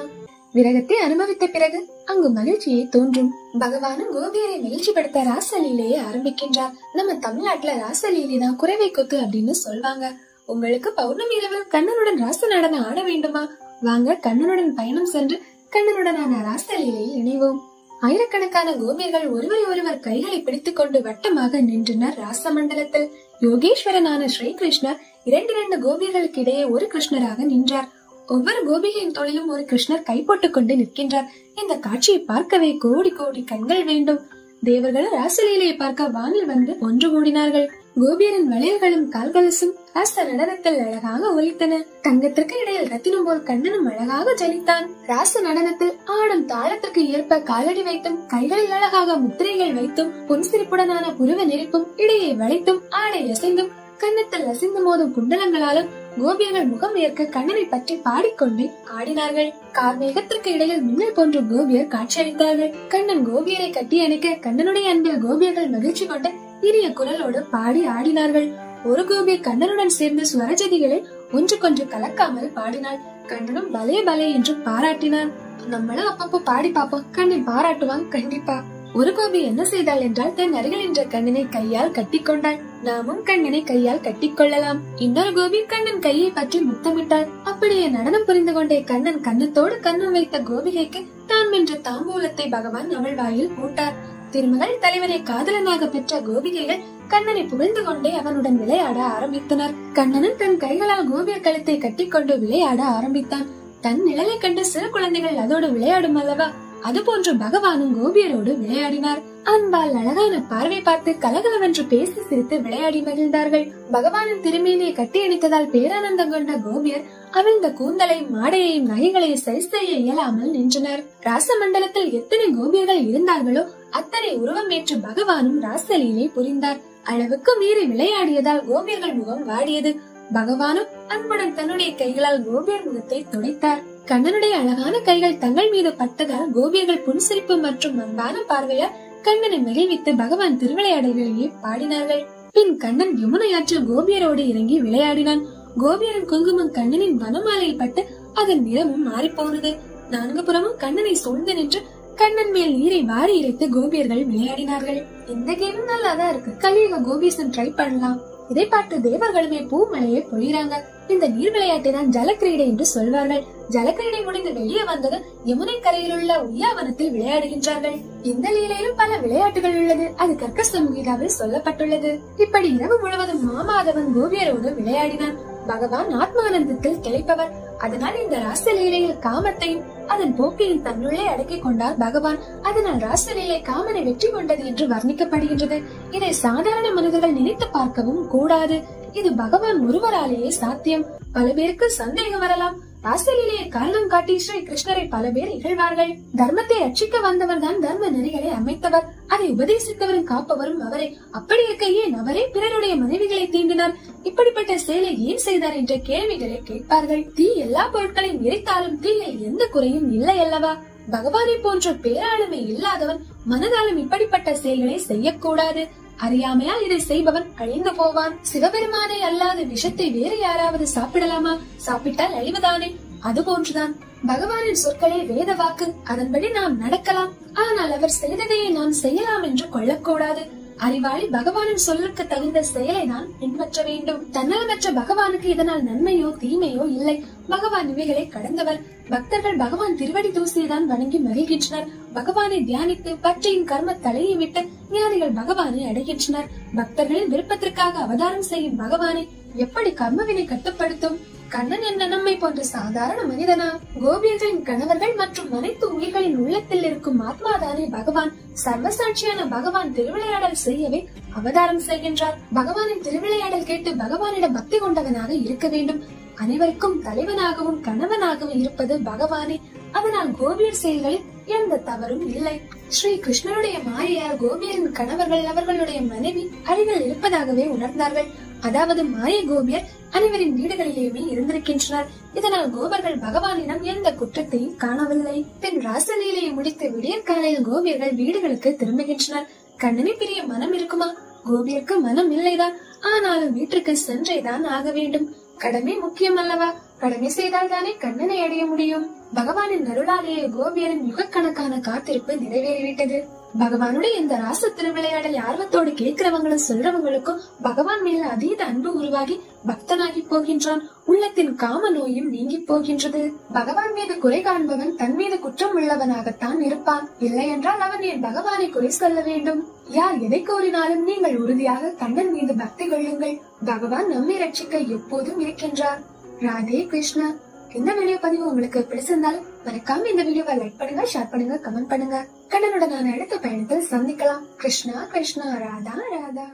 விரகத்தை அனுபவித்த பிறகு அங்கு மகிழ்ச்சியே தோன்றும். பகவானும் கோபியரை மகிழ்ச்சிப்படுத்த ராசலீலையை ஆரம்பிக்கின்றார். நம்ம தமிழ்நாட்டுல ராசலீலை தான் குறைவை கொத்து அப்படின்னு சொல்வாங்க. உங்களுக்கு பௌர்ணமி இரவு கண்ணனுடன் ராச நடனம் ஆட வேண்டுமா? வாங்க கண்ணனுடன் பயணம் சென்று கண்ணனுடனான ராசலீலையில் இணைவோம். ஆயிரக்கணக்கான கோபியர்கள் ஒருவரை ஒருவர் கைகளை பிடித்துக் கொண்டு வட்டமாக நின்றனர் ராசமண்டலத்தில். யோகேஸ்வரனான ஸ்ரீ கிருஷ்ணர் 2 கோபியர்களுக்கு இடையே ஒரு கிருஷ்ணராக நின்றார். ஒவ்வொரு கோபிகையின் தொழிலும் ஒரு கிருஷ்ணர் கைப்போட்டுக் கொண்டு நிற்கின்றார். இந்த காட்சியை பார்க்கவே கோடி கோடி கண்கள் வேண்டும். தேவர்களும் ராசலீலையை பார்க்க வானில் வந்து ஒன்று கூடினார்கள். கோபியரின் வளையல்களும் கால்கொலுசும் ராச நடனத்தில் அழகாக ஒலித்தன. தங்கத்திற்கு இடையில் ரத்தினம் போல் கண்ணனும் அழகாக ஜலித்தான். ராச நடனத்தில் ஆடும் தாளத்திற்கு ஏற்ப காலடி வைத்தும் கைகளில் அழகாக முத்திரைகள் வைத்தும் புன்சிரிப்புடனான புருவ நெருப்பும் இடையே வளைத்தும் ஆடை அசைந்தும் கன்னத்தில் அசைந்து மோதும் குண்டலங்களாலும் கோபியர்கள் முகம் ஏற்க கண்ணனை பற்றி பாடிக்கொண்டே ஆடினார்கள். கார்மேகத்திற்கு இடையில் மின்னல் போன்ற கோபியர் காட்சியளித்தார்கள். கண்ணன் கோபியரை கட்டி அணைக்க கண்ணனுடைய அன்பில் கோபியர்கள் மகிழ்ச்சி கொண்டு இனிய குரலோடு பாடி ஆடினார்கள். ஒரு கோபி கண்ணனுடன் சேர்ந்து ஸ்வரஜதிகளை ஒன்றுக்கொன்று கலக்காமல் பாடினாள். கண்ணனும் பலே பலே என்று பாராட்டினான். நம்மளும் அப்பப்போ பாடி பாப்போம், கண்ணன் பாராட்டுவான் கண்டிப்பா. ஒரு கோபி என்ன செய்தாள் என்றால் தன் அருகில் நின்ற கண்ணனை கையால் கட்டிக்கொண்டாள். நாமும் கண்ணனை கையால் கட்டிக்கொள்ளலாம். இன்னொரு கோபி கண்ணன் கையை பற்றி முத்தமிட்டாள். அப்படியே நடனம் புரிந்து கொண்டே கண்ணன் கண்ணத்தோடு கண்ணம் வைத்த கோபிகைக்கு தான் வென்ற தாம்பூலத்தை பகவான் அவள் வாயில் போட்டார். திருமகள் தலைவனை காதலனாக பெற்ற கோபிகைகள் கண்ணனை புகழ்ந்து கொண்டே அவனுடன் விளையாட ஆரம்பித்தனர். கண்ணனும் தன் கைகளால் கோபியர் கழுத்தை கட்டிக்கொண்டு விளையாட ஆரம்பித்தான். தன் நிழலை கண்டு சிறு குழந்தைகள் அதோடு விளையாடும் அல்லவா, அதுபோன்று பகவானும் கோபியரோடு விளையாடினார். அன்பால் அழகான பார்வை பார்த்து கலகலவென்று பேசி சிரித்து விளையாடி மகிழ்ந்தார்கள். பகவானின் திருமேனியை கட்டி அணைத்ததால் பேரானந்தம் கொண்ட கோபியர் அவிழ்ந்த கூந்தலை மாடையையும் நகைகளையும் சரி செய்ய இயலாமல் நின்றனர். ராசமண்டலத்தில் எத்தனை கோபியர்கள் இருந்தார்களோ அத்தனை உருவம் ஏற்று பகவானும் ராசலீலை புரிந்தார். அளவுக்கு மீறி விளையாடியதால் கோபியர்கள் முகம் வாடியது. பகவானும் அன்புடன் தன்னுடைய கைகளால் கோபியர் முகத்தை துடைத்தார். கண்ணனுடைய அழகான கைகள் தங்கள் மீது பட்டதால் கோபியர்கள் புன்சிரிப்பு மற்றும் அன்பான பார்வையால் கண்ணனை மகிழ்வித்து பகவான் திருவிளையாடல்களையே பாடினார்கள். பின் கண்ணன் யமுனை ஆற்றில் கோபியரோடு இறங்கி விளையாடினான். கோபியரின் குங்குமம் கண்ணனின் வனமாலையில் பட்டு அதன் நிறமும் மாறிப்போனது. 4 புறமும் கண்ணனை சூழ்ந்து நின்று கண்ணன் மேல் நீரை வாரி இறைத்து கோபியர்கள் விளையாடினார்கள். இந்த கேம் நல்லாதான் இருக்கு, கலியுக கோபீசன் ட்ரை பண்ணலாம். இதை பார்த்து தேவர்களுமே பூமலையை பொழிறாங்க. இந்த நீர் விளையாட்டை தான் ஜலக்கிரீடை என்று சொல்வார்கள். ஜலக்கிரீடை முடிந்து வெளியே வந்தது யமுனை கரையில் உள்ள உய்யாவனத்தில் விளையாடுகின்றார்கள். இந்த லீலையிலும் பல விளையாட்டுகள் உள்ளது. அது கர்க்க சம்ஹிதாவில் சொல்லப்பட்டுள்ளது. இப்படி இரவு முழுவதும் மாமாதவன் கோபியரோடு விளையாடினான். பகவான் ஆத்மானந்தத்தில் திளைப்பவர். அதனால் இந்த ராசலீலையில் காமத்தையும் அதன் போக்கையும் தன்னுள்ளே அடக்கிக் கொண்டார் பகவான். அதனால் ராசலீலை காமனை வெற்றி கொண்டது என்று வர்ணிக்கப்படுகின்றது. இதை சாதாரண மனிதர்கள் நினைத்து பார்க்கவும் கூடாது. இது பகவான் ஒருவராலேயே சாத்தியம். பல பேருக்கு சந்தேகம் வரலாம். ராசலீலையை காரணம் காட்டி ஸ்ரீ கிருஷ்ணரை பல பேர் இகழ்வார்கள். தர்மத்தை ரட்சிக்க வந்தவர் தான் தர்ம நெறிகளை அமைத்தவர். அதை உபதேசித்தவரும் காப்பவரும் அவரே. அப்படி இருக்க ஏன் அவரே பிறருடைய மனைவிகளை தீண்டினார்? இப்படிப்பட்ட செயலை ஏன் செய்தார் என்ற கேள்விகளை கேட்பார்கள். தீ எல்லா பொருட்களையும் எரித்தாலும் தீயில் எந்த குறையும் இல்லை அல்லவா? பகவானை போன்ற பேராளுமை இல்லாதவன் மனதாலும் இப்படிப்பட்ட செயல்களை செய்யக்கூடாது. அறியாமையால் இதை செய்பவன் அழிந்து போவான். சிவபெருமானை அல்லாத விஷத்தை வேறு யாராவது சாப்பிடலாமா? சாப்பிட்டால் அழிவுதானே. அதுபோன்றுதான் பகவானின் சொற்களே வேத வாக்கு. அதன்படி நாம் நடக்கலாம். ஆனால் அவர் செய்ததையே நாம் செய்யலாம் என்று கொள்ளக்கூடாது. அறிவாளி பகவானின் சொல்லுக்கு தகுந்த செயலை தான் பின்பற்ற வேண்டும். தன்னலமற்ற பகவானுக்கு இதனால் நன்மையோ தீமையோ இல்லை. பகவான் இவைகளை கடந்தவர். பக்தர்கள் பகவான் திருவடி தூசியைதான் வணங்கி மகிழ்கின்றனர். பகவானை தியானித்து பற்றியின் கர்ம தலையை விட்டு ஞானிகள் பகவானை அடைகின்றனர். பக்தர்களின் விருப்பத்திற்காக அவதாரம் செய்யும் பகவானை எப்படி கர்மவினை கட்டுப்படுத்தும்? கண்ணன் என்ன நம்மை போன்ற சாதாரண மனிதனா? கோபியர்களின் கணவர்கள் மற்றும் அனைத்து உயிர்களின் உள்ளத்தில் இருக்கும் ஆத்மாதானே பகவான். சர்வசாட்சியான பகவான் திருவிளையாடல் செய்யவே அவதாரம் செய்கின்றார். பகவானின் திருவிளையாடல் கேட்டு பகவானிடம் பக்தி கொண்டவனாக இருக்க வேண்டும். அனைவருக்கும் தலைவனாகவும் கணவனாகவும் இருப்பது பகவானே. அதனால் கோபியர் செயல்களில் எந்த தவறும் இல்லை. ஸ்ரீ கிருஷ்ணனுடைய மாயையால் கோபியரின் கணவர்கள் அவர்களுடைய மனைவி அருகில் இருப்பதாகவே உணர்ந்தார்கள். அதாவது மாய கோபியர் அனைவரின் வீடுகளிலேயுமே இருந்திருக்கின்றனர். இதனால் கோபர்கள் பகவானிடம் எந்த குற்றத்தையும் காணவில்லை. பின் ராசலீலையை முடித்து விடியற் காலையில் கோபியர்கள் வீடுகளுக்கு திரும்புகின்றனர். கண்ணனை பிரிய மனம் இருக்குமா? கோபியருக்கு மனம் இல்லைதான். ஆனாலும் வீட்டுக்கு சென்றேதான் ஆக வேண்டும். கடமை முக்கியம் அல்லவா? கடமை செய்தால் தானே கண்ணனை அடைய முடியும். பகவானின் அருளாலேயே கோபியரின் யுகக்கணக்கான காத்திருப்பு நிறைவேறிவிட்டது. பகவானுடைய இந்த ராச திருவிளையாடல் ஆர்வத்தோடு கேட்கிறவங்களும் சொல்றவங்களுக்கும் பகவான் மேல அதீத அன்பு உருவாகி பக்தனாகி போகின்றான். உள்ளத்தின் காம நோயும் நீங்கி போகின்றது. பகவான் மீது குறை காண்பவன் தன் மீது குற்றம் உள்ளவனாகத்தான் இருப்பான். இல்லை என்றால் அவன் என் பகவானை குறை சொல்ல வேண்டும். யார் எதை கோரினாலும் நீங்கள் உறுதியாக கண்ணன் மீது பக்தி கொள்ளுங்கள். பகவான் நம்மை ரட்சிக்க எப்போதும் இருக்கின்றார். ராதே கிருஷ்ணா. இந்த வீடியோ பதிவு உங்களுக்கு பிடிச்சிருந்தாலும் மறக்காம இந்த வீடியோவை லைக் பண்ணுங்க, ஷேர் பண்ணுங்க, கமெண்ட் பண்ணுங்க. கண்ணனுடன் நான் அடுத்த பயணத்தில் சந்திக்கலாம். கிருஷ்ணா கிருஷ்ணா, ராதா ராதா.